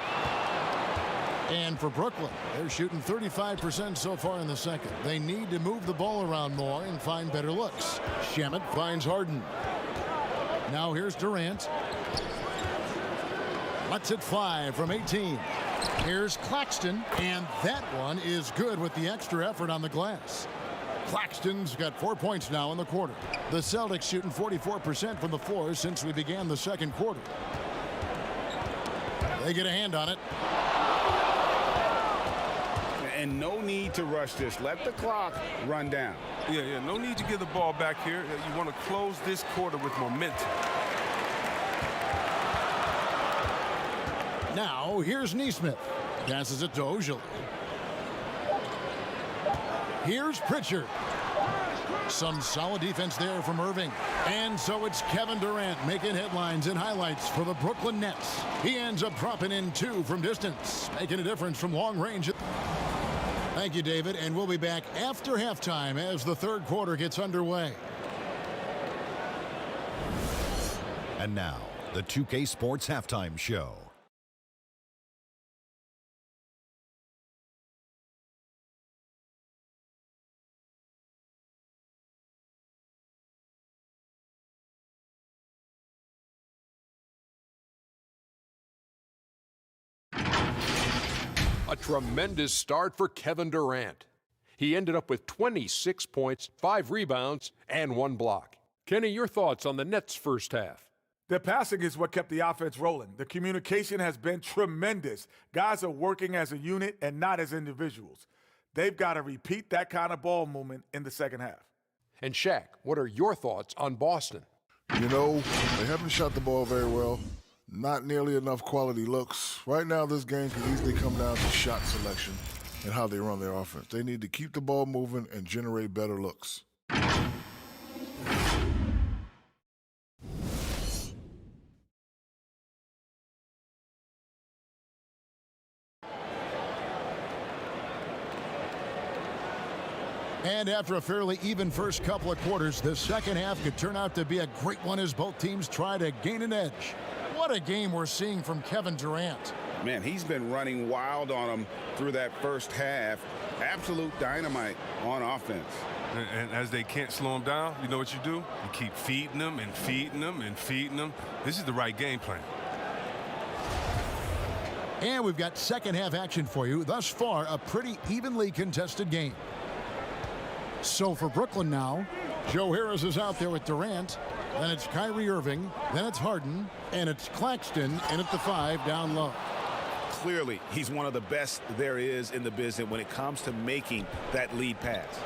And for Brooklyn, they're shooting 35% so far in the second. They need to move the ball around more and find better looks. Shamet finds Harden. Now here's Durant. Lets it fly from 18. Here's Claxton, and that one is good with the extra effort on the glass. Claxton's got 4 points now in the quarter. The Celtics shooting 44% from the floor since we began the second quarter. They get a hand on it. And no need to rush this. Let the clock run down. Yeah, no need to give the ball back here. You want to close this quarter with momentum. Now, here's Neesmith. Passes it to Ojale. Here's Pritchard. Some solid defense there from Irving. And so it's Kevin Durant making headlines and highlights for the Brooklyn Nets. He ends up dropping in 2 from distance, making a difference from long range. Thank you, David, and we'll be back after halftime as the third quarter gets underway. And now, the 2K Sports Halftime Show. A tremendous start for Kevin Durant. He ended up with 26 points, 5 rebounds, and 1 block. Kenny, your thoughts on the Nets' first half? The passing is what kept the offense rolling. The communication has been tremendous. Guys are working as a unit and not as individuals. They've got to repeat that kind of ball movement in the second half. And Shaq, what are your thoughts on Boston? You know, they haven't shot the ball very well. Not nearly enough quality looks. Right now, this game can easily come down to shot selection and how they run their offense. They need to keep the ball moving and generate better looks. And after a fairly even first couple of quarters, the second half could turn out to be a great one as both teams try to gain an edge. What a game we're seeing from Kevin Durant. Man, he's been running wild on them through that first half. Absolute dynamite on offense. And as they can't slow him down, you know what you do? You keep feeding them and feeding them and feeding them. This is the right game plan. And we've got second half action for you. Thus far, a pretty evenly contested game. So for Brooklyn now, Joe Harris is out there with Durant. Then it's Kyrie Irving. Then it's Harden. And it's Claxton in at the 5 down low. Clearly, he's one of the best there is in the business when it comes to making that lead pass.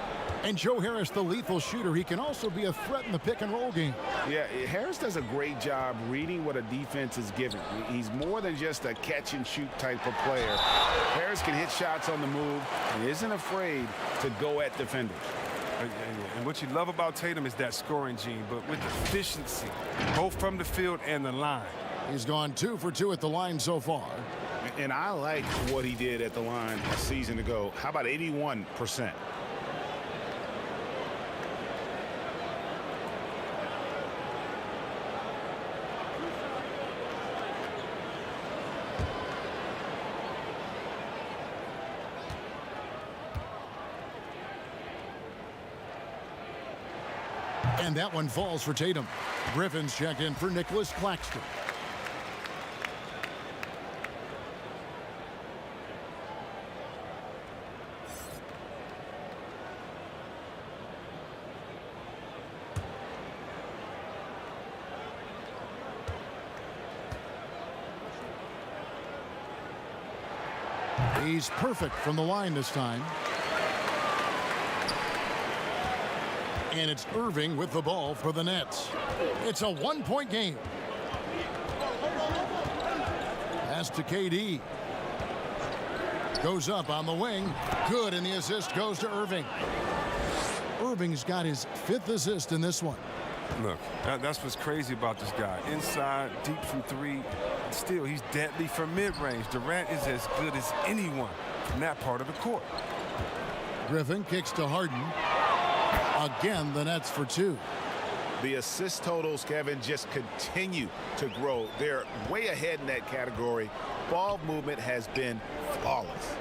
And Joe Harris, the lethal shooter, he can also be a threat in the pick-and-roll game. Yeah, Harris does a great job reading what a defense is giving. He's more than just a catch-and-shoot type of player. Harris can hit shots on the move and isn't afraid to go at defenders. And what you love about Tatum is that scoring gene, but with efficiency, both from the field and the line. He's gone 2 for 2 at the line so far. And I like what he did at the line a season ago. How about 81%? And that one falls for Tatum. Griffin's checked in for Nicholas Claxton. He's perfect from the line this time. And it's Irving with the ball for the Nets. It's a 1-point game. Pass to KD. Goes up on the wing. Good, and the assist goes to Irving. Irving's got his 5th assist in this one. Look, that's what's crazy about this guy. Inside, deep from 3, Still, he's deadly from mid-range. Durant is as good as anyone from that part of the court. Griffin kicks to Harden. Again, the Nets for 2. The assist totals, Kevin, just continue to grow. They're way ahead in that category. Ball movement has been flawless.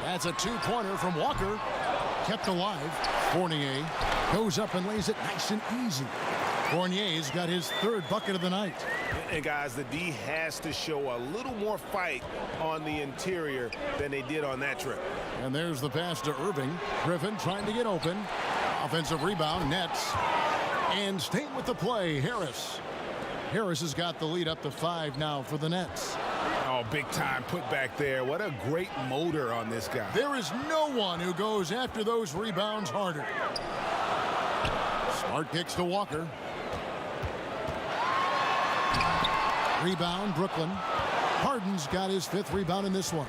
That's a 2-pointer from Walker. Kept alive. Fournier goes up and lays it nice and easy. Fournier's got his 3rd bucket of the night. And guys, the D has to show a little more fight on the interior than they did on that trip. And there's the pass to Irving. Griffin trying to get open. Offensive rebound, Nets. And staying with the play, Harris. Harris has got the lead up to 5 now for the Nets. Oh, big time put back there. What a great motor on this guy. There is no one who goes after those rebounds harder. Smart kicks to Walker. Rebound, Brooklyn. Harden's got his 5th rebound in this one.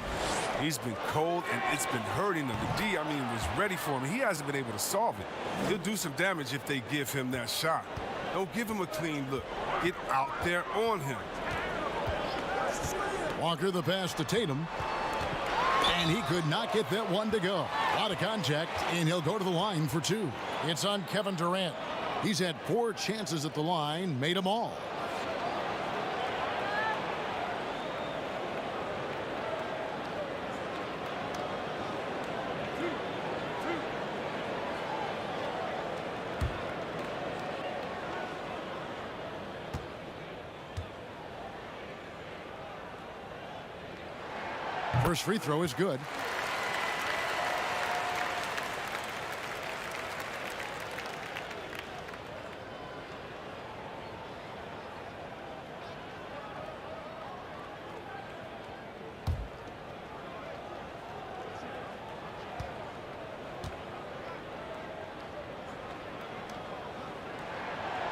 He's been cold, and it's been hurting him. The D, was ready for him. He hasn't been able to solve it. He'll do some damage if they give him that shot. Don't give him a clean look. Get out there on him. Walker the pass to Tatum. And he could not get that one to go. Out of contact, and he'll go to the line for 2. It's on Kevin Durant. He's had 4 chances at the line, made them all. First free throw is good.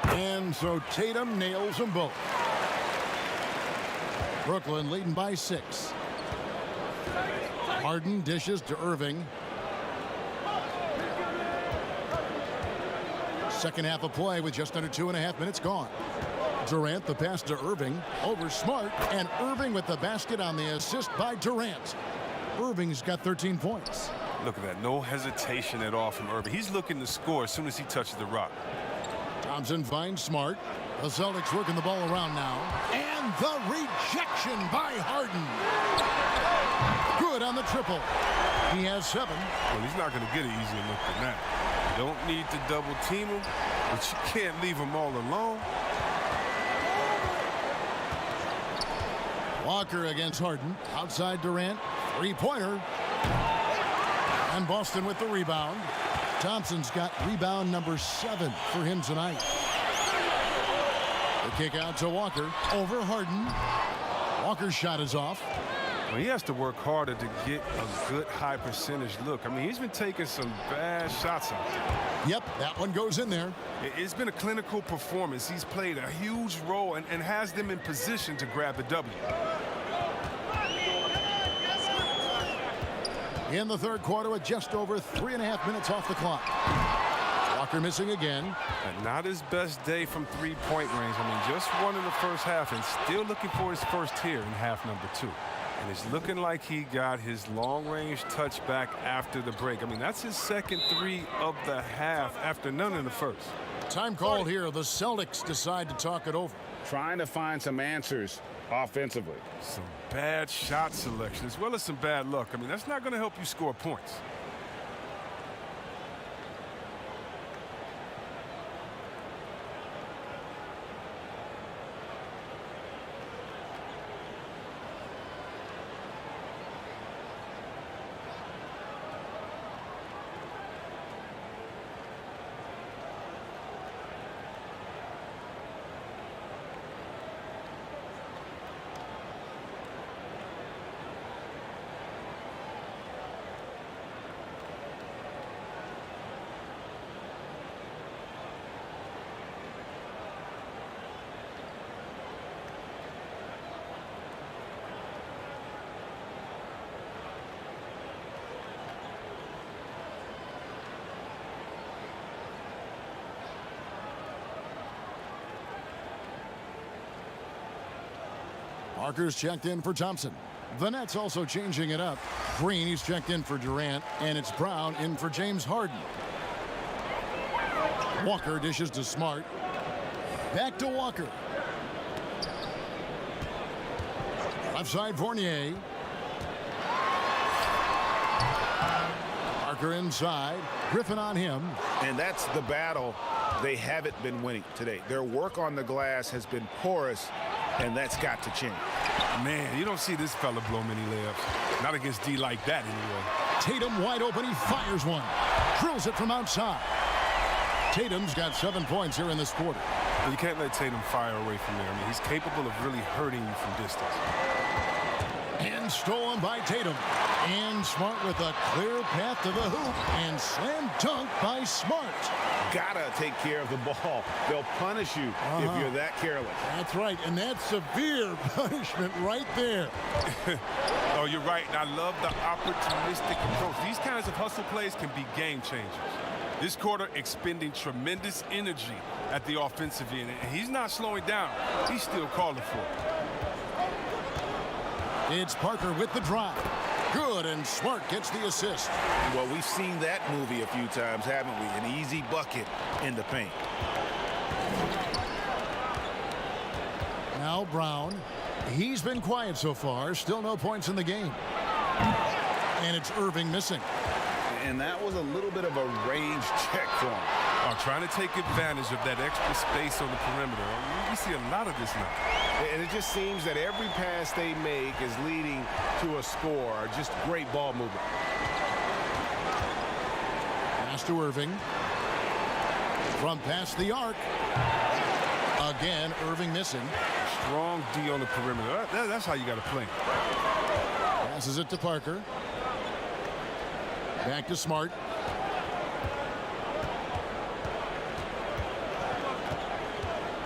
And so Tatum nails them both. Brooklyn leading by 6. Harden dishes to Irving. Second half of play with just under 2.5 minutes gone. Durant the pass to Irving over Smart, and Irving with the basket on the assist by Durant. Irving's got 13 points. Look at that, no hesitation at all from Irving. He's looking to score as soon as he touches the rock. Thompson finds Smart. The Celtics working the ball around now, and the rejection by Harden. Good on the triple. He has 7. Well, he's not going to get an easier look than that. You don't need to double team him, but you can't leave him all alone. Walker against Harden. Outside Durant. 3-pointer. And Boston with the rebound. Thompson's got rebound number 7 for him tonight. The kick out to Walker. Over Harden. Walker's shot is off. Well, he has to work harder to get a good high percentage look. He's been taking some bad shots out there. Yep, that one goes in there. It's been a clinical performance. He's played a huge role and has them in position to grab the W. In the 3rd quarter with just over 3.5 minutes off the clock. Walker missing again. And not his best day from 3-point range. Just one in the first half and still looking for his first here in half number 2. And it's looking like he got his long-range touchback after the break. That's his second 3 of the half after none in the first. Time called here. The Celtics decide to talk it over. Trying to find some answers offensively. Some bad shot selection as well as some bad luck. That's not going to help you score points. Parker's checked in for Thompson. The Nets also changing it up. Green, he's checked in for Durant, and it's Brown in for James Harden. Walker dishes to Smart. Back to Walker. Left side, Fournier. Parker inside. Griffin on him. And that's the battle they haven't been winning today. Their work on the glass has been porous, and that's got to change. Man, you don't see this fella blow many layups. Not against D like that, anyway. Tatum wide open. He fires one. Drills it from outside. Tatum's got 7 points here in this quarter. You can't let Tatum fire away from there. I mean, he's capable of really hurting you from distance. And stolen by Tatum. And Smart with a clear path to the hoop. And slam dunk by Smart. Gotta take care of the ball. They'll punish you if you're that careless. That's right, and that's severe punishment right there. Oh, you're right, and I love the opportunistic approach. These kinds of hustle plays can be game changers. This quarter expending tremendous energy at the offensive end, and he's not slowing down. He's still calling for it. It's Parker with the drive. Good, and Smart gets the assist. Well, we've seen that movie a few times, haven't we? An easy bucket in the paint. Now Brown. He's been quiet so far. Still no points in the game. And it's Irving missing. And that was a little bit of a range check for him. Trying to take advantage of that extra space on the perimeter. We see a lot of this now. And it just seems that every pass they make is leading to a score. Just great ball movement. Pass to Irving. From past the arc. Again, Irving missing. Strong D on the perimeter. That's how you got to play. Passes it to Parker. Back to Smart.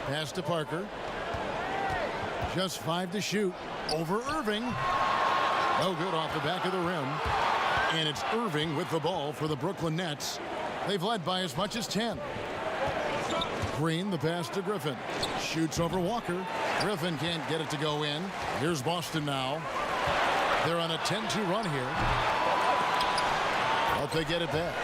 Pass to Parker. Just 5 to shoot. Over Irving. No good off the back of the rim. And it's Irving with the ball for the Brooklyn Nets. They've led by as much as 10. Green, the pass to Griffin. Shoots over Walker. Griffin can't get it to go in. Here's Boston now. They're on a 10-2 run here. Hope they get it back.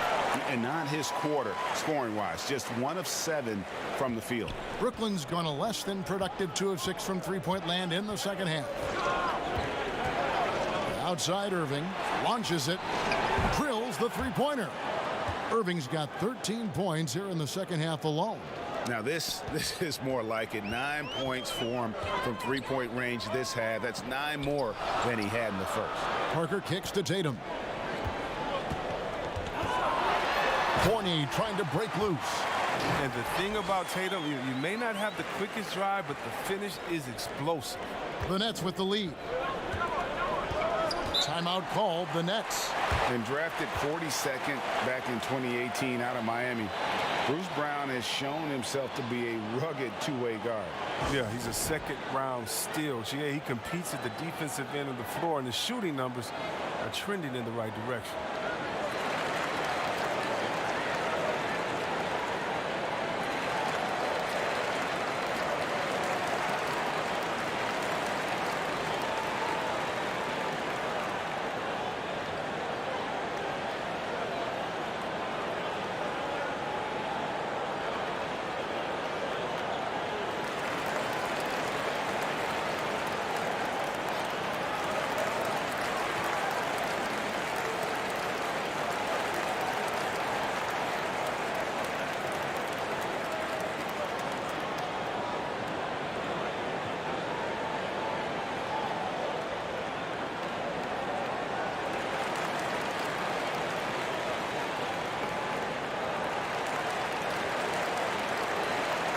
And not his quarter, scoring-wise. Just 1 of 7 from the field. Brooklyn's gone a less than productive 2 of 6 from three-point land in the second half. Outside Irving. Launches it. Drills the three-pointer. Irving's got 13 points here in the second half alone. Now this is more like it. 9 points for him from three-point range this half. That's 9 more than he had in the first. Parker kicks to Tatum. Fournier trying to break loose. And the thing about Tatum, you may not have the quickest drive, but the finish is explosive. The Nets with the lead. Timeout called, the Nets. And drafted 42nd back in 2018 out of Miami, Bruce Brown has shown himself to be a rugged two-way guard. Yeah, he's a second-round steal. He competes at the defensive end of the floor, and the shooting numbers are trending in the right direction.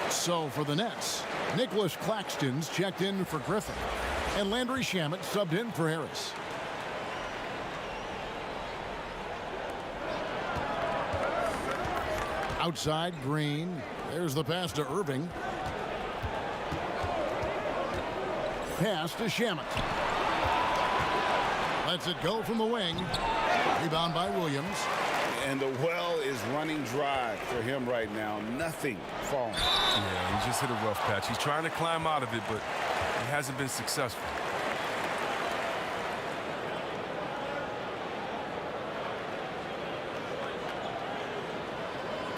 So for the Nets, Nicholas Claxton's checked in for Griffin, and Landry Shamet subbed in for Harris. Outside, Green. There's the pass to Irving. Pass to Shamet. Lets it go from the wing. Rebound by Williams. And the well is running dry for him right now. Nothing falling. Yeah, he just hit a rough patch. He's trying to climb out of it, but he hasn't been successful.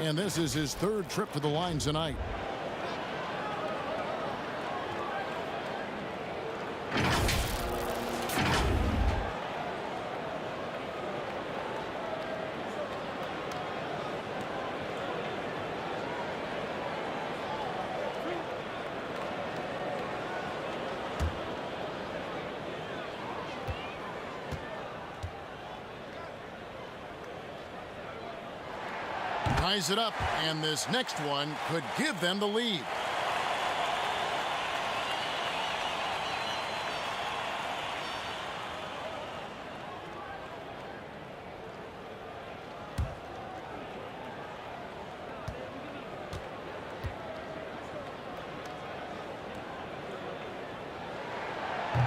And this is his third trip to the line tonight. Ties it up, and this next one could give them the lead.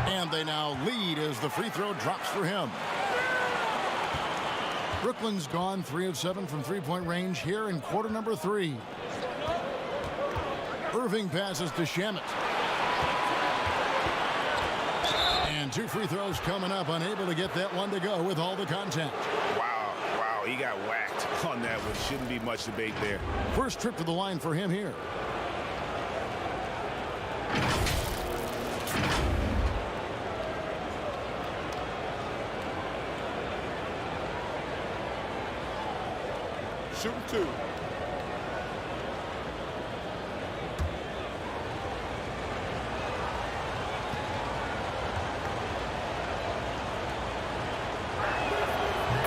And they now lead as the free throw drops for him. Brooklyn's gone 3 of 7 from three-point range here in quarter number 3. Irving passes to Shamet. And 2 free throws coming up, unable to get that one to go with all the contact. Wow, he got whacked on that one. Shouldn't be much debate there. First trip to the line for him here. Shooting 2.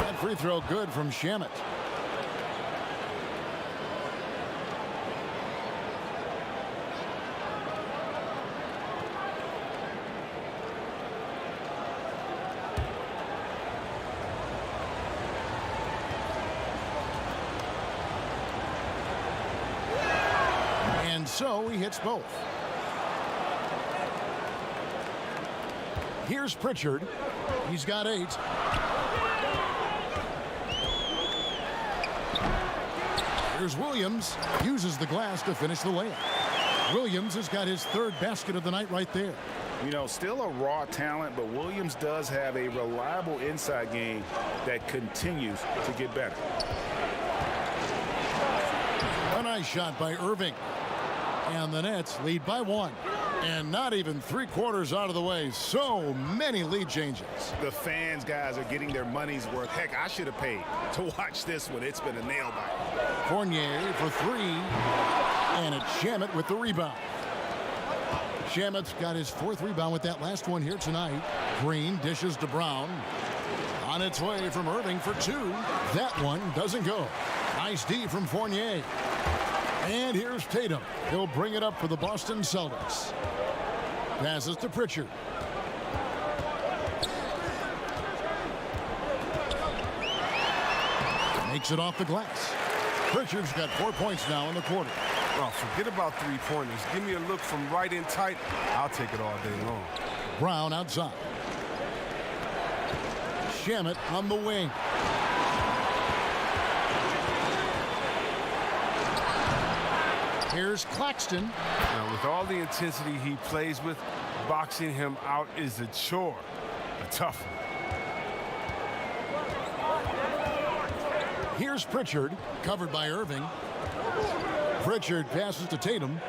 That free throw good from Shamet. And so he hits both. Here's Pritchard. He's got 8. Here's Williams. Uses the glass to finish the layup. Williams has got his 3rd basket of the night right there. You know, still a raw talent, but Williams does have a reliable inside game that continues to get better. A nice shot by Irving. And the Nets lead by 1. And not even 3/4 out of the way. So many lead changes. The fans, guys, are getting their money's worth. Heck, I should have paid to watch this one. It's been a nail biter. Fournier for 3. And it's Shamet with the rebound. Shamet's got his 4th rebound with that last one here tonight. Green dishes to Brown. On its way from Irving for 2. That one doesn't go. Nice D from Fournier. And here's Tatum. He'll bring it up for the Boston Celtics. Passes to Pritchard. Makes it off the glass. Pritchard's got 4 points now in the quarter. Oh, forget about 3-pointers. Give me a look from right in tight. I'll take it all day long. Brown outside. Shamet on the wing. Here's Claxton. Now, with all the intensity he plays with, boxing him out is a chore. A tough one. Here's Pritchard, covered by Irving. Pritchard passes to Tatum.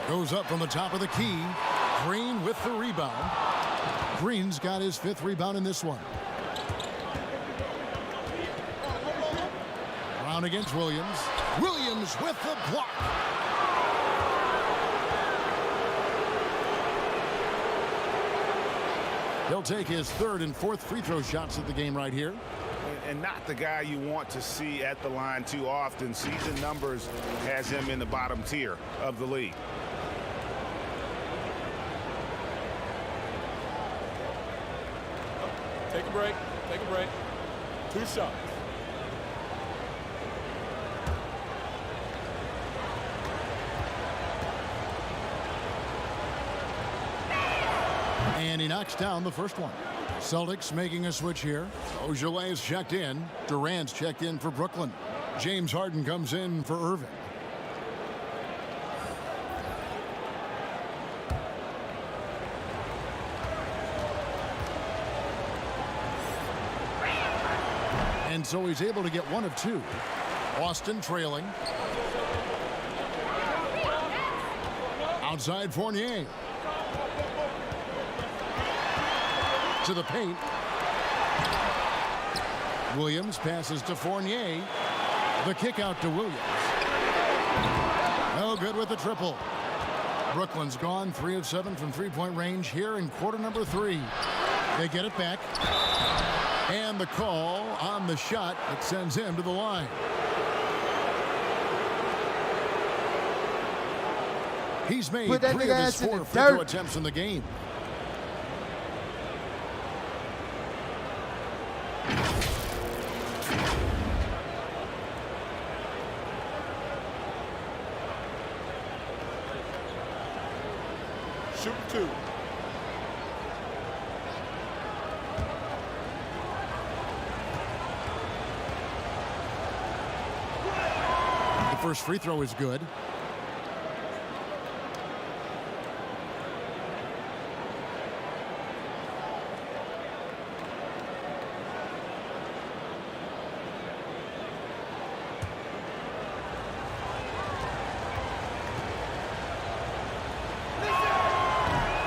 Goes up from the top of the key. Green with the rebound. Green's got his 5th rebound in this one. Brown against Williams. Williams with the block. He'll take his 3rd and 4th free throw shots of the game right here. And not the guy you want to see at the line too often. Season numbers has him in the bottom tier of the league. Take a break. Take a break. 2 shots. And he knocks down the first one. Celtics making a switch here. Ojelay's checked in. Durant's checked in for Brooklyn. James Harden comes in for Irving. And And so he's able to get one of two. Boston trailing. Outside Fournier. To the paint. Williams passes to Fournier. The kick out to Williams. No good with the triple. Brooklyn's gone 3 of 7 from three-point range here in quarter number 3. They get it back. And the call on the shot that sends him to the line. He's made 3 of his 4 free throw attempts in the game. Shoot 2. The first free throw is good.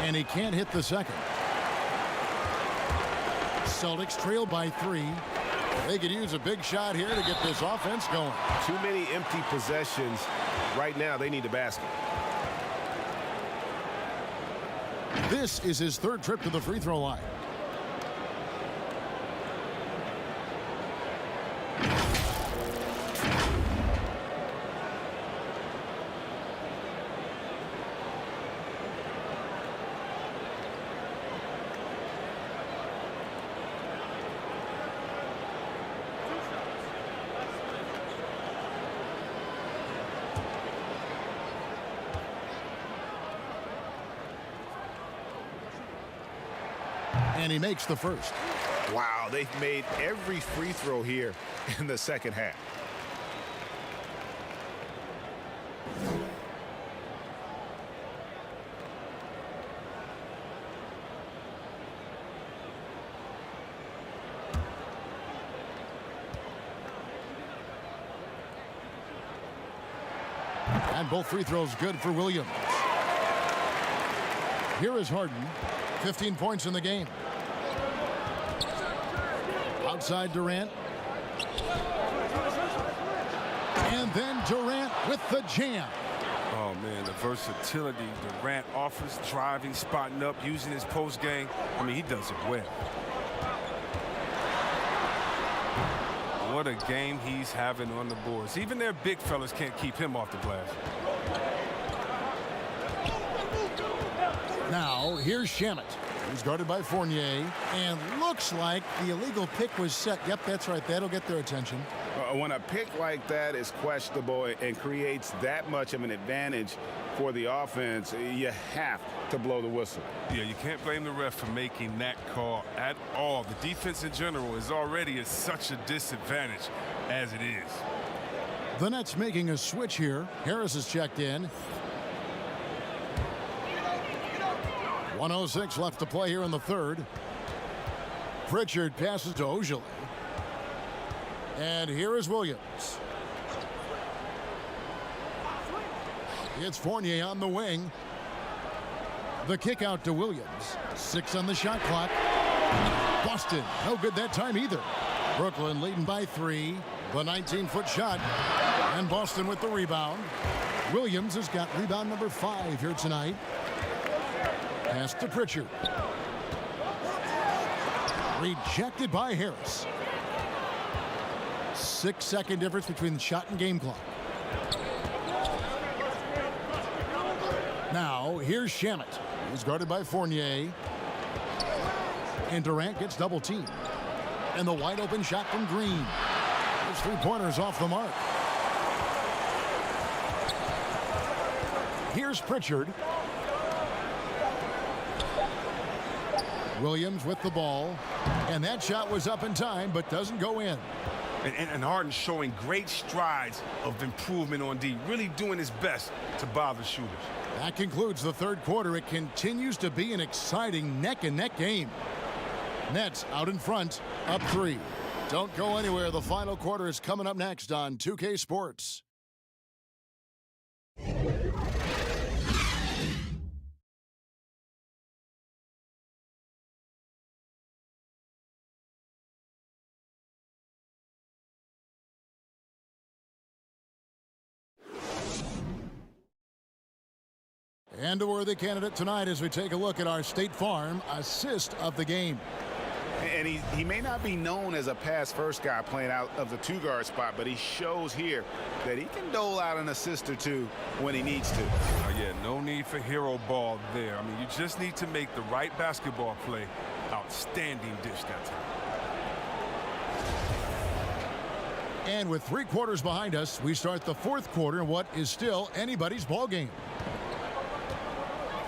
And he can't hit the second. Celtics trail by 3. They could use a big shot here to get this offense going. Too many empty possessions. Right now, they need a basket. This is his 3rd trip to the free throw line. And he makes the first. Wow, they've made every free throw here in the second half. And both free throws good for Williams. Here is Harden. 15 points in the game. Outside Durant. And then Durant with the jam. Oh, man, the versatility Durant offers, driving, spotting up, using his post game. I mean, he does it well. What a game he's having on the boards. Even their big fellas can't keep him off the glass. Now, here's Shamet, who's guarded by Fournier, and looks like the illegal pick was set. Yep, that's right. That'll get their attention. When a pick like that is questionable and creates that much of an advantage for the offense, you have to blow the whistle. Yeah, you can't blame the ref for making that call at all. The defense in general is already at such a disadvantage as it is. The Nets making a switch here. Harris is checked in. 1:06 left to play here in the 3rd. Pritchard passes to Ojale. And here is Williams. It's Fournier on the wing. The kick out to Williams. 6 on the shot clock. Boston, no good that time either. Brooklyn leading by 3. The 19-foot shot. And Boston with the rebound. Williams has got rebound number 5 here tonight. Pass to Pritchard. Rejected by Harris. 6-second difference between the shot and game clock. Now, here's Shamet. He's guarded by Fournier. And Durant gets double teamed. And the wide open shot from Green. Those 3-pointers off the mark. Here's Pritchard. Williams with the ball. And that shot was up in time, but doesn't go in. And Harden showing great strides of improvement on D, really doing his best to bother shooters. That concludes the 3rd quarter. It continues to be an exciting neck-and-neck game. Nets out in front, up 3. Don't go anywhere. The final quarter is coming up next on 2K Sports. And a worthy candidate tonight as we take a look at our State Farm assist of the game. And he may not be known as a pass-first guy playing out of the two-guard spot, but he shows here that he can dole out an assist or two when he needs to. Yeah, no need for hero ball there. I mean, you just need to make the right basketball play. Outstanding dish that time. And with 3 quarters behind us, we start the 4th quarter in what is still anybody's ball game.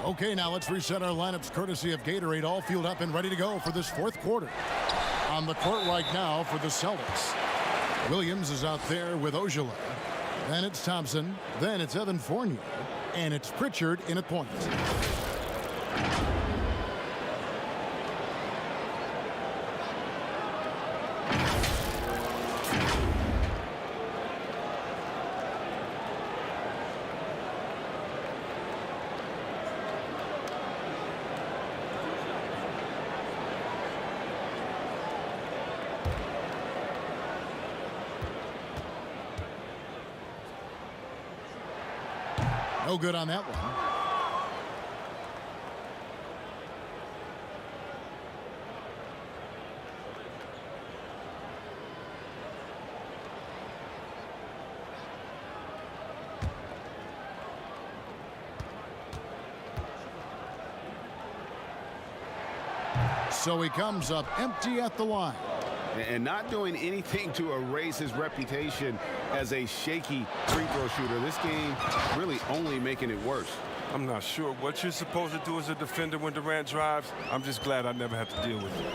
Okay, now let's reset our lineups courtesy of Gatorade, all fueled up and ready to go for this 4th quarter. On the court right now for the Celtics, Williams is out there with Ojala. Then it's Thompson. Then it's Evan Fournier. And it's Pritchard in at point. No good on that one. So he comes up empty at the line. And not doing anything to erase his reputation as a shaky free throw shooter. This game really only making it worse. I'm not sure what you're supposed to do as a defender when Durant drives. I'm just glad I never have to deal with it.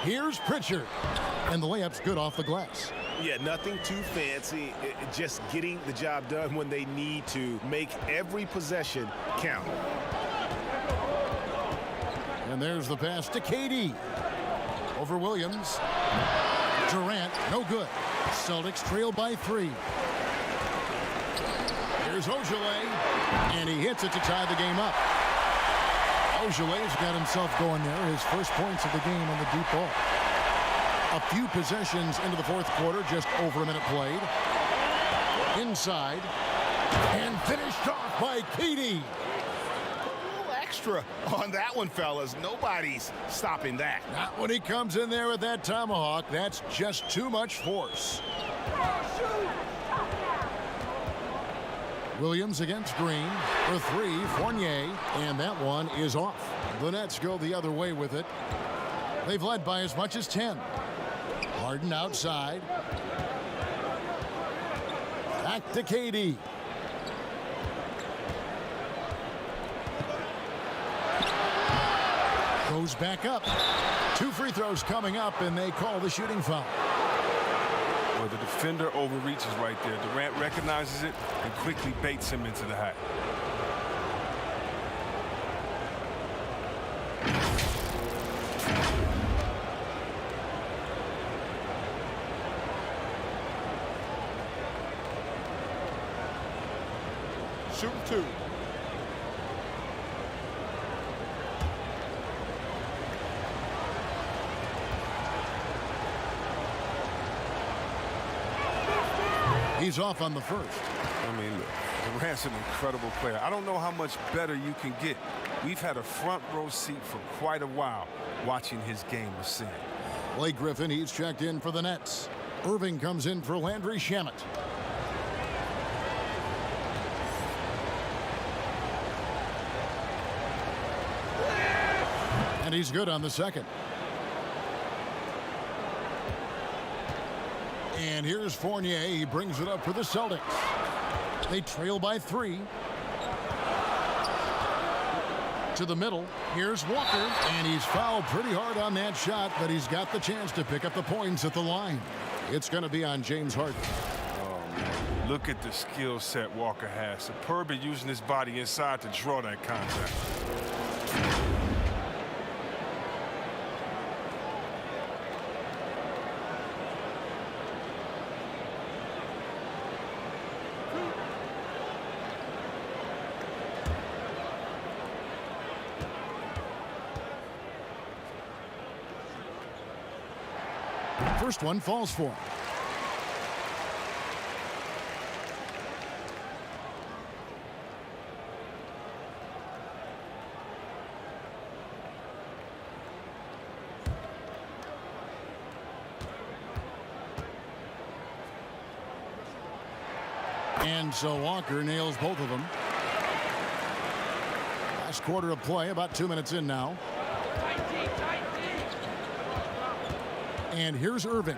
Here's Pritchard. And the layup's good off the glass. Yeah, nothing too fancy. Just getting the job done when they need to. Make every possession count. And there's the pass to KD. Over Williams. Durant, no good. Celtics trail by 3. Here's Ojala. And he hits it to tie the game up. Ojala's got himself going there. His first points of the game on the deep ball. A few possessions into the 4th quarter. Just over a minute played. Inside. And finished off by KD. Extra on that one, fellas. Nobody's stopping that. Not when he comes in there with that tomahawk. That's just too much force. Williams against Green for 3. Fournier, and that one is off. The Nets go the other way with it. They've led by as much as 10. Harden outside. Back to KD. Goes back up. 2 free throws coming up, and they call the shooting foul. Well, the defender overreaches right there. Durant recognizes it and quickly baits him into the hat. Shoot 2. He's off on the first. I mean, look, Durant's an incredible player. I don't know how much better you can get. We've had a front row seat for quite a while watching his game ascend. Blake Griffin, he's checked in for the Nets. Irving comes in for Landry Shamet. And he's good on the second. And here's Fournier. He brings it up for the Celtics. They trail by 3. To the middle. Here's Walker. And he's fouled pretty hard on that shot, but he's got the chance to pick up the points at the line. It's going to be on James Harden. Oh, man. Look at the skill set Walker has. Superb at using his body inside to draw that contact. First one falls for him. And so Walker nails both of them. Last quarter of play, about 2 minutes in now. And here's Irving.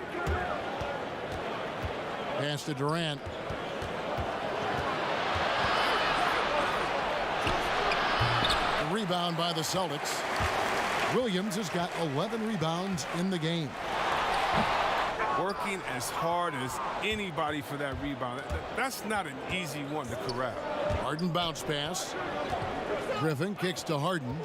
Pass to Durant. A rebound by the Celtics. Williams has got 11 rebounds in the game. Working as hard as anybody for that rebound. That's not an easy one to corral. Harden bounce pass. Griffin kicks to Harden.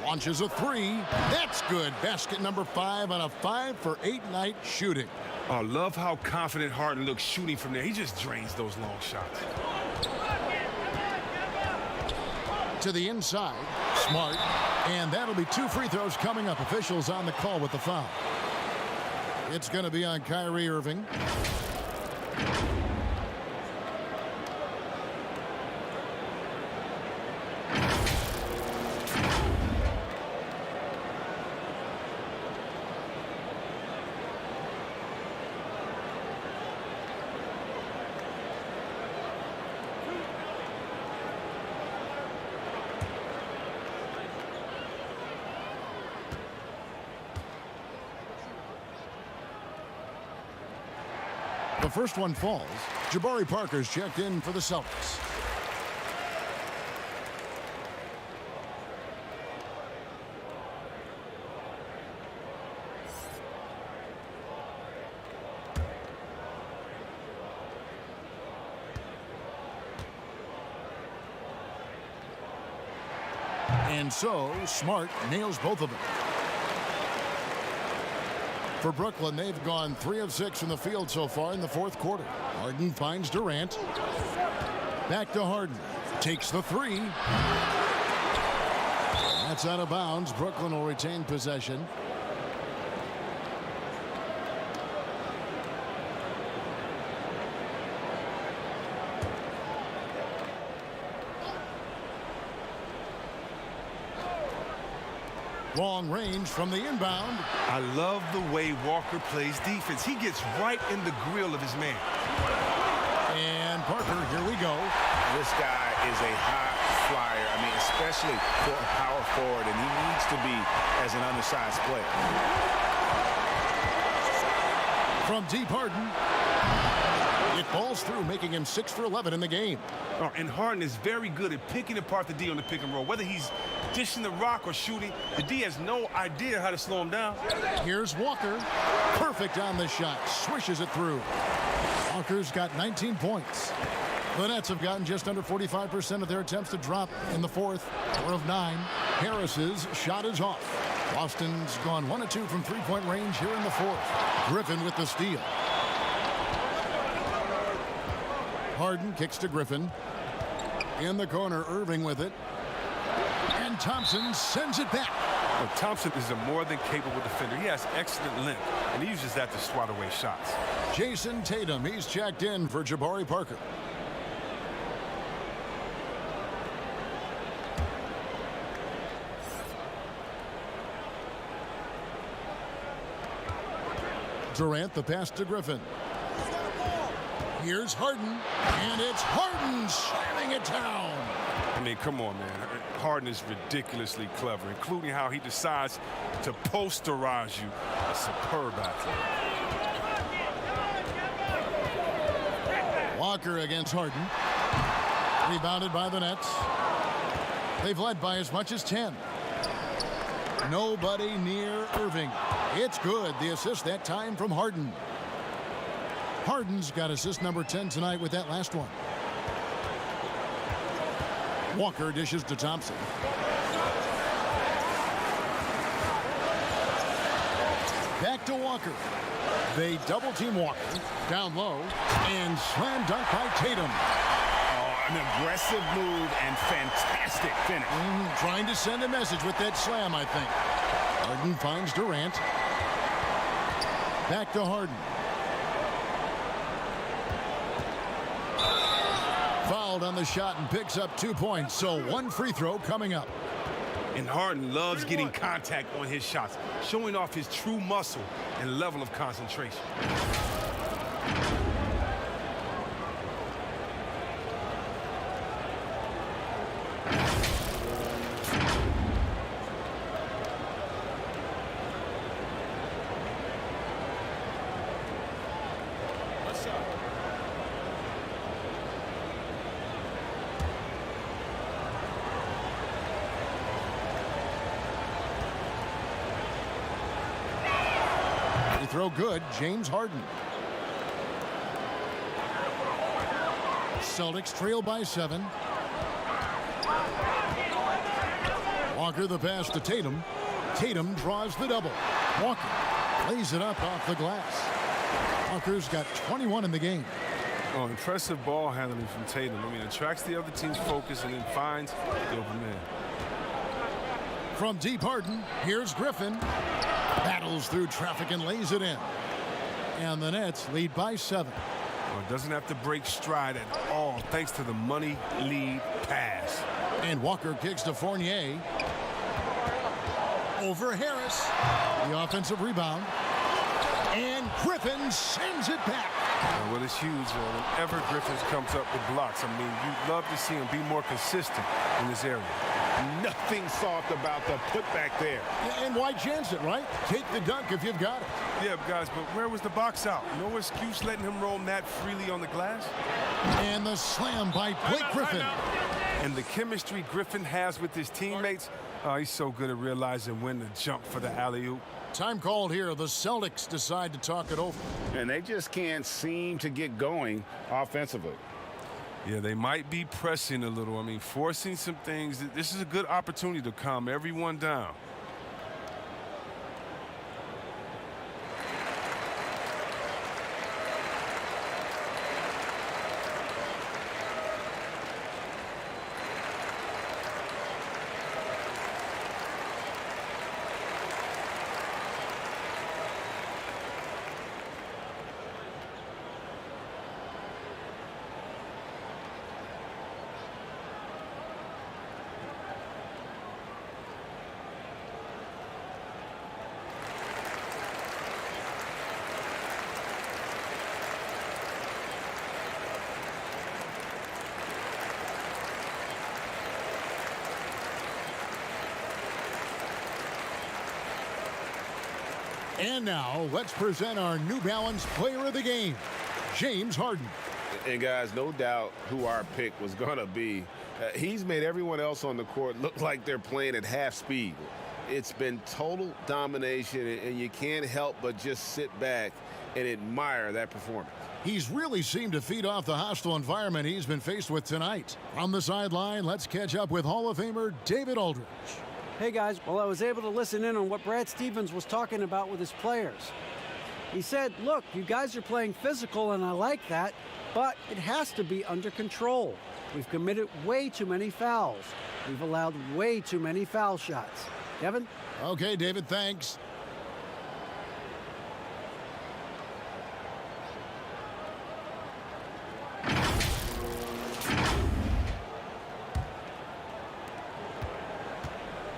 Launches a three. That's good. Basket number 5 on a 5-for-8 night shooting. I love how confident Harden looks shooting from there. He just drains those long shots. To the inside. Smart. And that'll be 2 free throws coming up. Officials on the call with the foul. It's going to be on Kyrie Irving. The first one falls. Jabari Parker's checked in for the Celtics. And so Smart nails both of them. For Brooklyn, they've gone 3 of 6 from the field so far in the fourth quarter. Harden finds Durant. Back to Harden. Takes the three. That's out of bounds. Brooklyn will retain possession. Long range from the inbound. I love the way Walker plays defense. He gets right in the grill of his man. And Parker, here we go. This guy is a high flyer. I mean, especially for a power forward, and he needs to be as an undersized player. From deep, Harden. It falls through, making him 6 for 11 in the game. Oh, and Harden is very good at picking apart the D on the pick and roll. Whether he's dishing the rock or shooting, the D has no idea how to slow him down. Here's Walker. Perfect on the shot. Swishes it through. Walker's got 19 points. The Nets have gotten just under 45% of their attempts to drop in the fourth. 4 of 9. Harris's shot is off. Boston's gone 1 of 2 from three-point range here in the fourth. Griffin with the steal. Harden kicks to Griffin. In the corner, Irving with it. And Thompson sends it back. Well, Thompson is a more than capable defender. He has excellent length, and he uses that to swat away shots. Jason Tatum, he's checked in for Jabari Parker. Durant, the pass to Griffin. Here's Harden, and it's Harden slamming it down. I mean, come on, man. Harden is ridiculously clever, including how he decides to posterize you. A superb athlete. Walker against Harden. Rebounded by the Nets. They've led by as much as 10. Nobody near Irving. It's good. The assist that time from Harden. Harden's got assist number 10 tonight with that last one. Walker dishes to Thompson. Back to Walker. They double team Walker. Down low. And slam dunk by Tatum. Oh, An aggressive move and fantastic finish. Trying to send a message with that slam, I think. Harden finds Durant. Back to Harden. Fouled on the shot and picks up 2 points. So one free throw coming up. And Harden loves getting contact on his shots, showing off his true muscle and level of concentration. Throw good, James Harden. Celtics trail by 7. Walker the pass to Tatum. Tatum draws the double. Walker lays it up off the glass. Walker's got 21 in the game. Oh, impressive ball handling from Tatum. I mean, attracts the other team's focus and then finds the open man. From deep, Harden, here's Griffin. Battles through traffic and lays it in. And the Nets lead by 7. Well, it doesn't have to break stride at all thanks to the money lead pass. And Walker kicks to Fournier. Over Harris. The offensive rebound. And Griffin sends it back. Well, it's huge. Whenever Griffin comes up with blocks, I mean, you'd love to see him be more consistent in this area. Nothing soft about the putback there. And why chance it, right? Take the dunk if you've got it. Yeah, guys, but where was the box out? No excuse letting him roam that freely on the glass. And the slam by Blake Griffin. And the chemistry Griffin has with his teammates, he's so good at realizing when to jump for the alley-oop. Time called here. The Celtics decide to talk it over. And they just can't seem to get going offensively. Yeah, they might be pressing a little. I mean, forcing some things. This is a good opportunity to calm everyone down. And now, let's present our New Balance Player of the Game, James Harden. And guys, no doubt who our pick was going to be. He's made everyone else on the court look like they're playing at half speed. It's been total domination, and you can't help but just sit back and admire that performance. He's really seemed to feed off the hostile environment he's been faced with tonight. From the sideline, let's catch up with Hall of Famer David Aldridge. Hey guys, well, I was able to listen in on what Brad Stevens was talking about with his players. He said, look, you guys are playing physical and I like that, but it has to be under control. We've committed way too many fouls. We've allowed way too many foul shots. Kevin? Okay, David, thanks.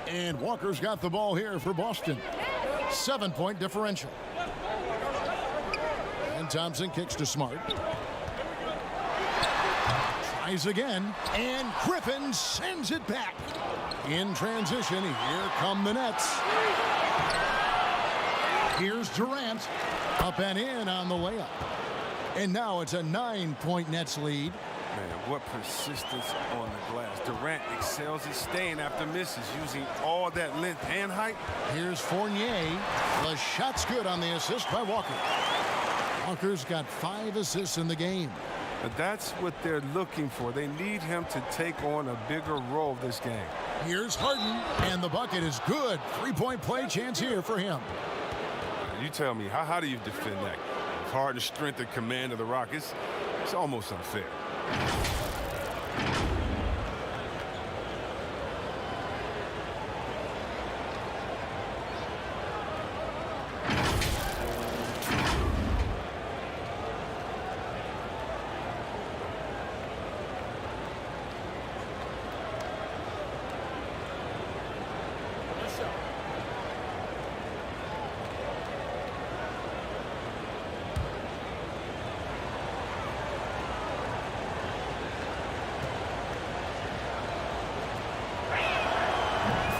And Walker's got the ball here for Boston. 7-point differential. And Thompson kicks to Smart. Tries again. And Griffin sends it back. In transition, here come the Nets. Here's Durant. Up and in on the layup. And now it's a 9-point Nets lead. Man, what persistence on the glass. Durant excels at staying after misses, using all that length and height. Here's Fournier. The shot's good on the assist by Walker. Walker's got 5 assists in the game. But that's what they're looking for. They need him to take on a bigger role this game. Here's Harden, and the bucket is good. 3-point play chance here for him. You tell me, how do you defend that? Harden's strength and command of the Rockets, it's almost unfair.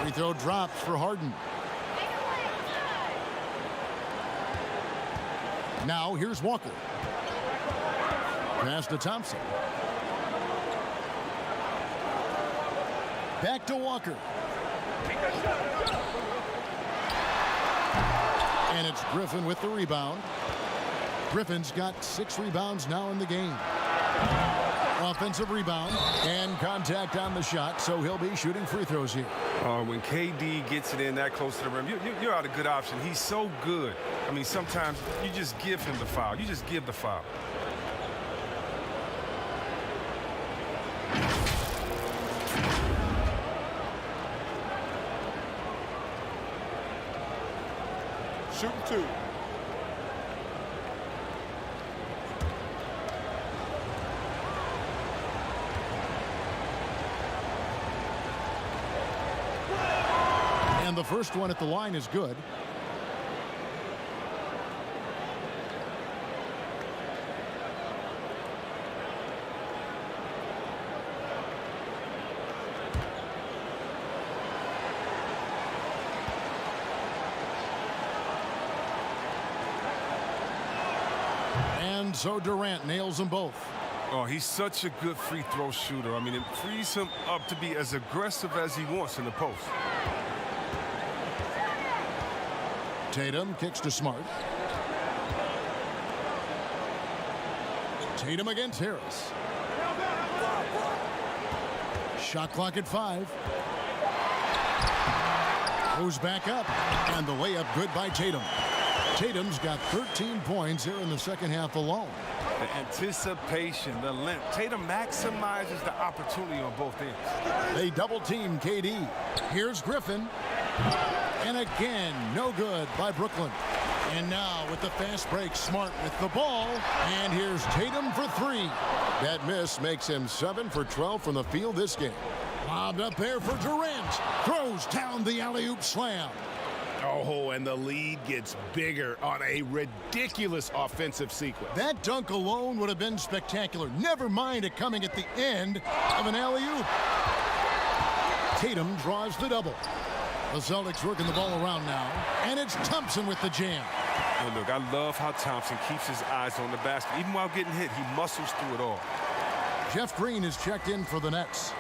Free throw drops for Harden. Now here's Walker. Pass to Thompson. Back to Walker. And it's Griffin with the rebound. Griffin's got 6 rebounds now in the game. Offensive rebound and contact on the shot, so he'll be shooting free throws here. When KD gets it in that close to the rim, you're out a good option. He's so good. I mean, sometimes you just give him the foul. You just give the foul. Shooting 2. And the first one at the line is good. And so Durant nails them both. Oh, he's such a good free throw shooter. I mean, it frees him up to be as aggressive as he wants in the post. Tatum kicks to Smart. Tatum against Harris. Shot clock at 5. Goes back up, and the layup good by Tatum. Tatum's got 13 points here in the second half alone. The anticipation, the length. Tatum maximizes the opportunity on both ends. They double team KD. Here's Griffin. And again, no good by Brooklyn. And now with the fast break, Smart with the ball. And here's Tatum for 3. That miss makes him 7 for 12 from the field this game. Lobbed up there for Durant. Throws down the alley-oop slam. Oh, and the lead gets bigger on a ridiculous offensive sequence. That dunk alone would have been spectacular. Never mind it coming at the end of an alley-oop. Tatum draws the double. The Celtics working the ball around now. And it's Thompson with the jam. And look, I love how Thompson keeps his eyes on the basket. Even while getting hit, he muscles through it all. Jeff Green is checked in for the Nets.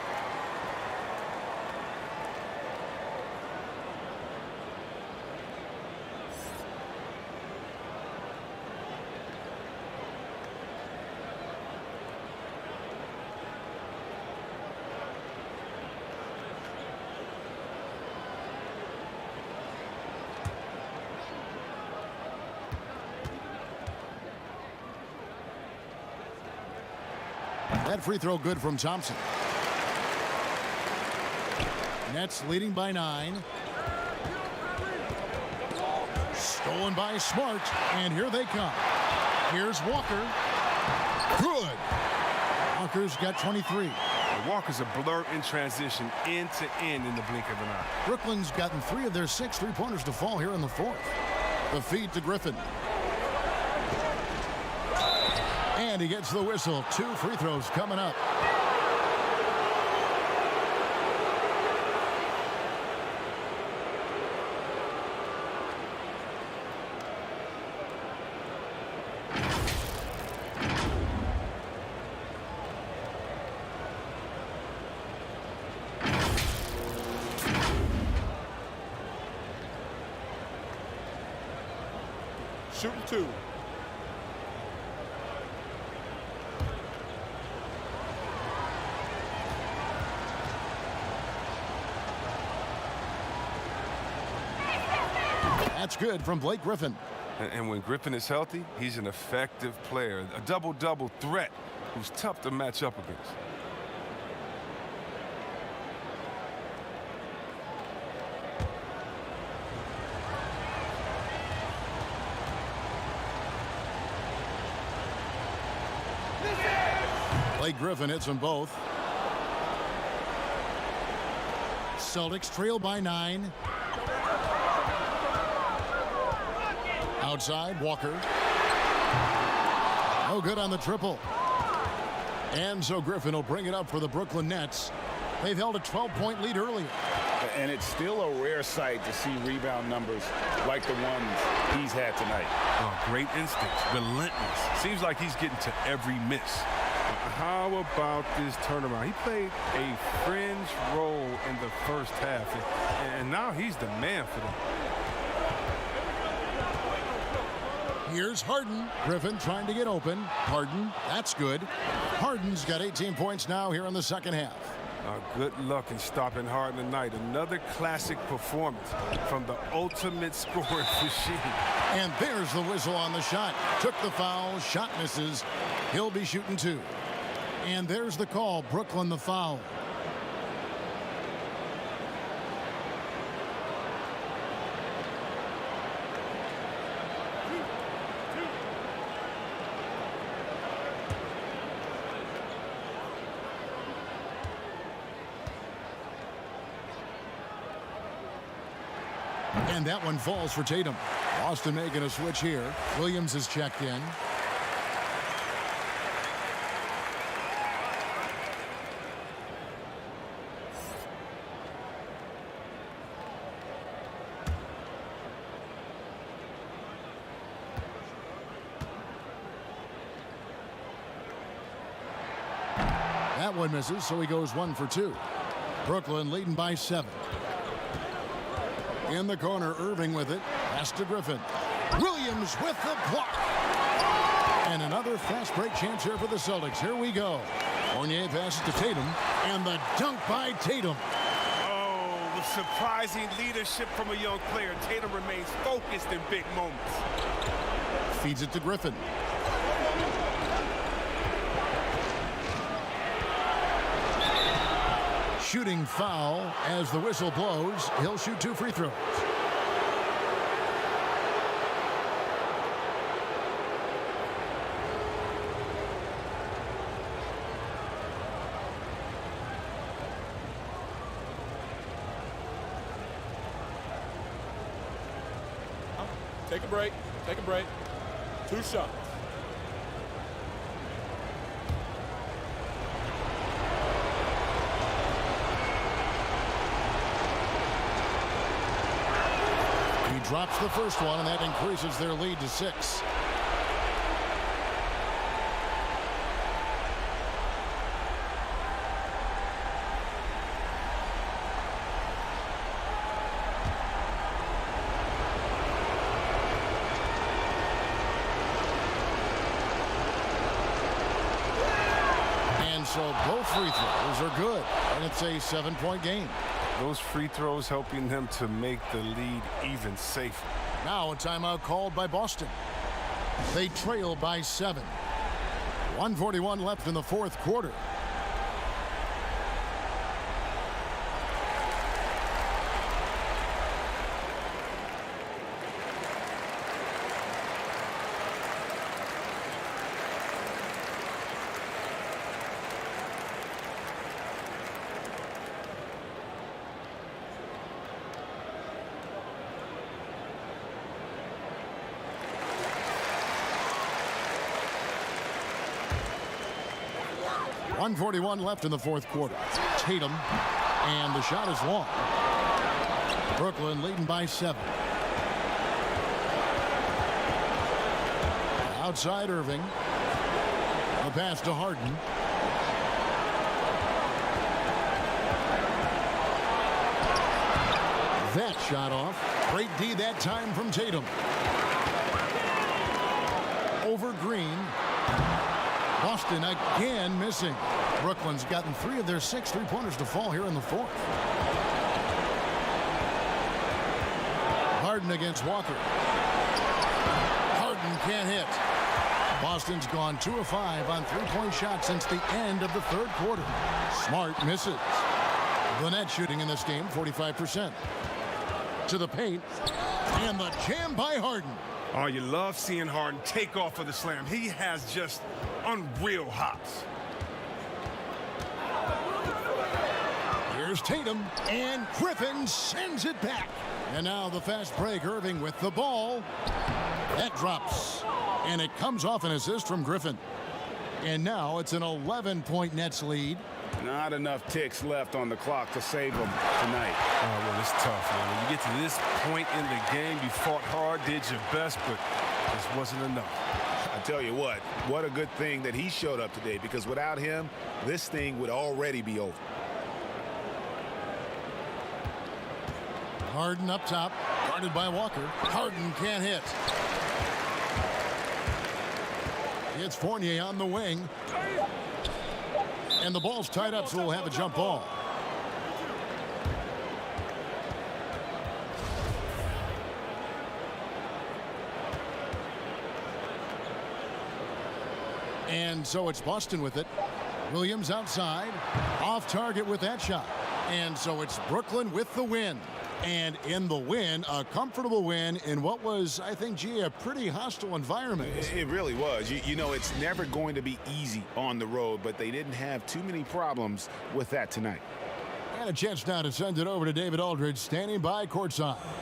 That free throw good from Thompson. Nets leading by 9. Stolen by Smart, and here they come. Here's Walker. Good. Walker's got 23. Walker's a blur in transition, end to end in the blink of an eye. Brooklyn's gotten 3 of their 6 three-pointers to fall here in the 4th. The feed to Griffin. And he gets the whistle. 2 free throws coming up. Shooting 2. That's good from Blake Griffin. And when Griffin is healthy, he's an effective player, a double-double threat who's tough to match up against. Blake Griffin hits them both. Celtics trail by 9. Outside, Walker. No good on the triple. And so Griffin will bring it up for the Brooklyn Nets. They've held a 12-point lead earlier. And it's still a rare sight to see rebound numbers like the ones he's had tonight. Oh, great instincts, relentless. Seems like he's getting to every miss. How about this turnaround? He played a fringe role in the first half, and now he's the man for them. Here's Harden. Griffin trying to get open. Harden, that's good. Harden's got 18 points now here in the second half. Good luck in stopping Harden tonight. Another classic performance from the ultimate scoring machine. And there's the whistle on the shot. Took the foul. Shot misses. He'll be shooting 2. And there's the call. Brooklyn the foul. And that one falls for Tatum. Boston making a switch here. Williams is checked in. That one misses, so he goes 1 for 2. Brooklyn leading by 7. In the corner, Irving with it. Pass to Griffin. Williams with the block. And another fast break chance here for the Celtics. Here we go. Fournier passes to Tatum. And the dunk by Tatum. Oh, the surprising leadership from a young player. Tatum remains focused in big moments. Feeds it to Griffin. Shooting foul as the whistle blows. He'll shoot 2 free throws. Take a break. Take a break. 2 shots. Drops the first one, and that increases their lead to 6. And so both free throws are good, and it's a 7-point game. Those free throws helping them to make the lead even safer. Now a timeout called by Boston. They trail by 7. 1:41 left in the fourth quarter. .141 left in the fourth quarter. Tatum, and the shot is long. Brooklyn leading by 7. Outside Irving. A pass to Harden. That shot off. Great D that time from Tatum. Over Green. Boston again missing. Brooklyn's gotten 3 of their 6 3-pointers to fall here in the fourth. Harden against Walker. Harden can't hit. Boston's gone 2 of 5 on 3-point shots since the end of the third quarter. Smart misses. The net shooting in this game, 45%. To the paint. And the jam by Harden. Oh, you love seeing Harden take off of the slam. He has just unreal hops. Here's Tatum, and Griffin sends it back. And now the fast break. Irving with the ball. That drops. And it comes off an assist from Griffin. And now it's an 11-point Nets lead. Not enough ticks left on the clock to save them tonight. Oh, well, it's tough, man. When you get to this point in the game, you fought hard, did your best, but this wasn't enough. I tell you what a good thing that he showed up today, because without him, this thing would already be over. Harden up top, guarded by Walker. Harden can't hit. It's Fournier on the wing. And the ball's tied up, so we'll have a jump ball. And so it's Boston with it. Williams outside, off target with that shot. And so it's Brooklyn with the win. And in the win, a comfortable win in what was, I think, a pretty hostile environment. It really was. You know, it's never going to be easy on the road, but they didn't have too many problems with that tonight. And a chance now to send it over to David Aldridge, standing by courtside.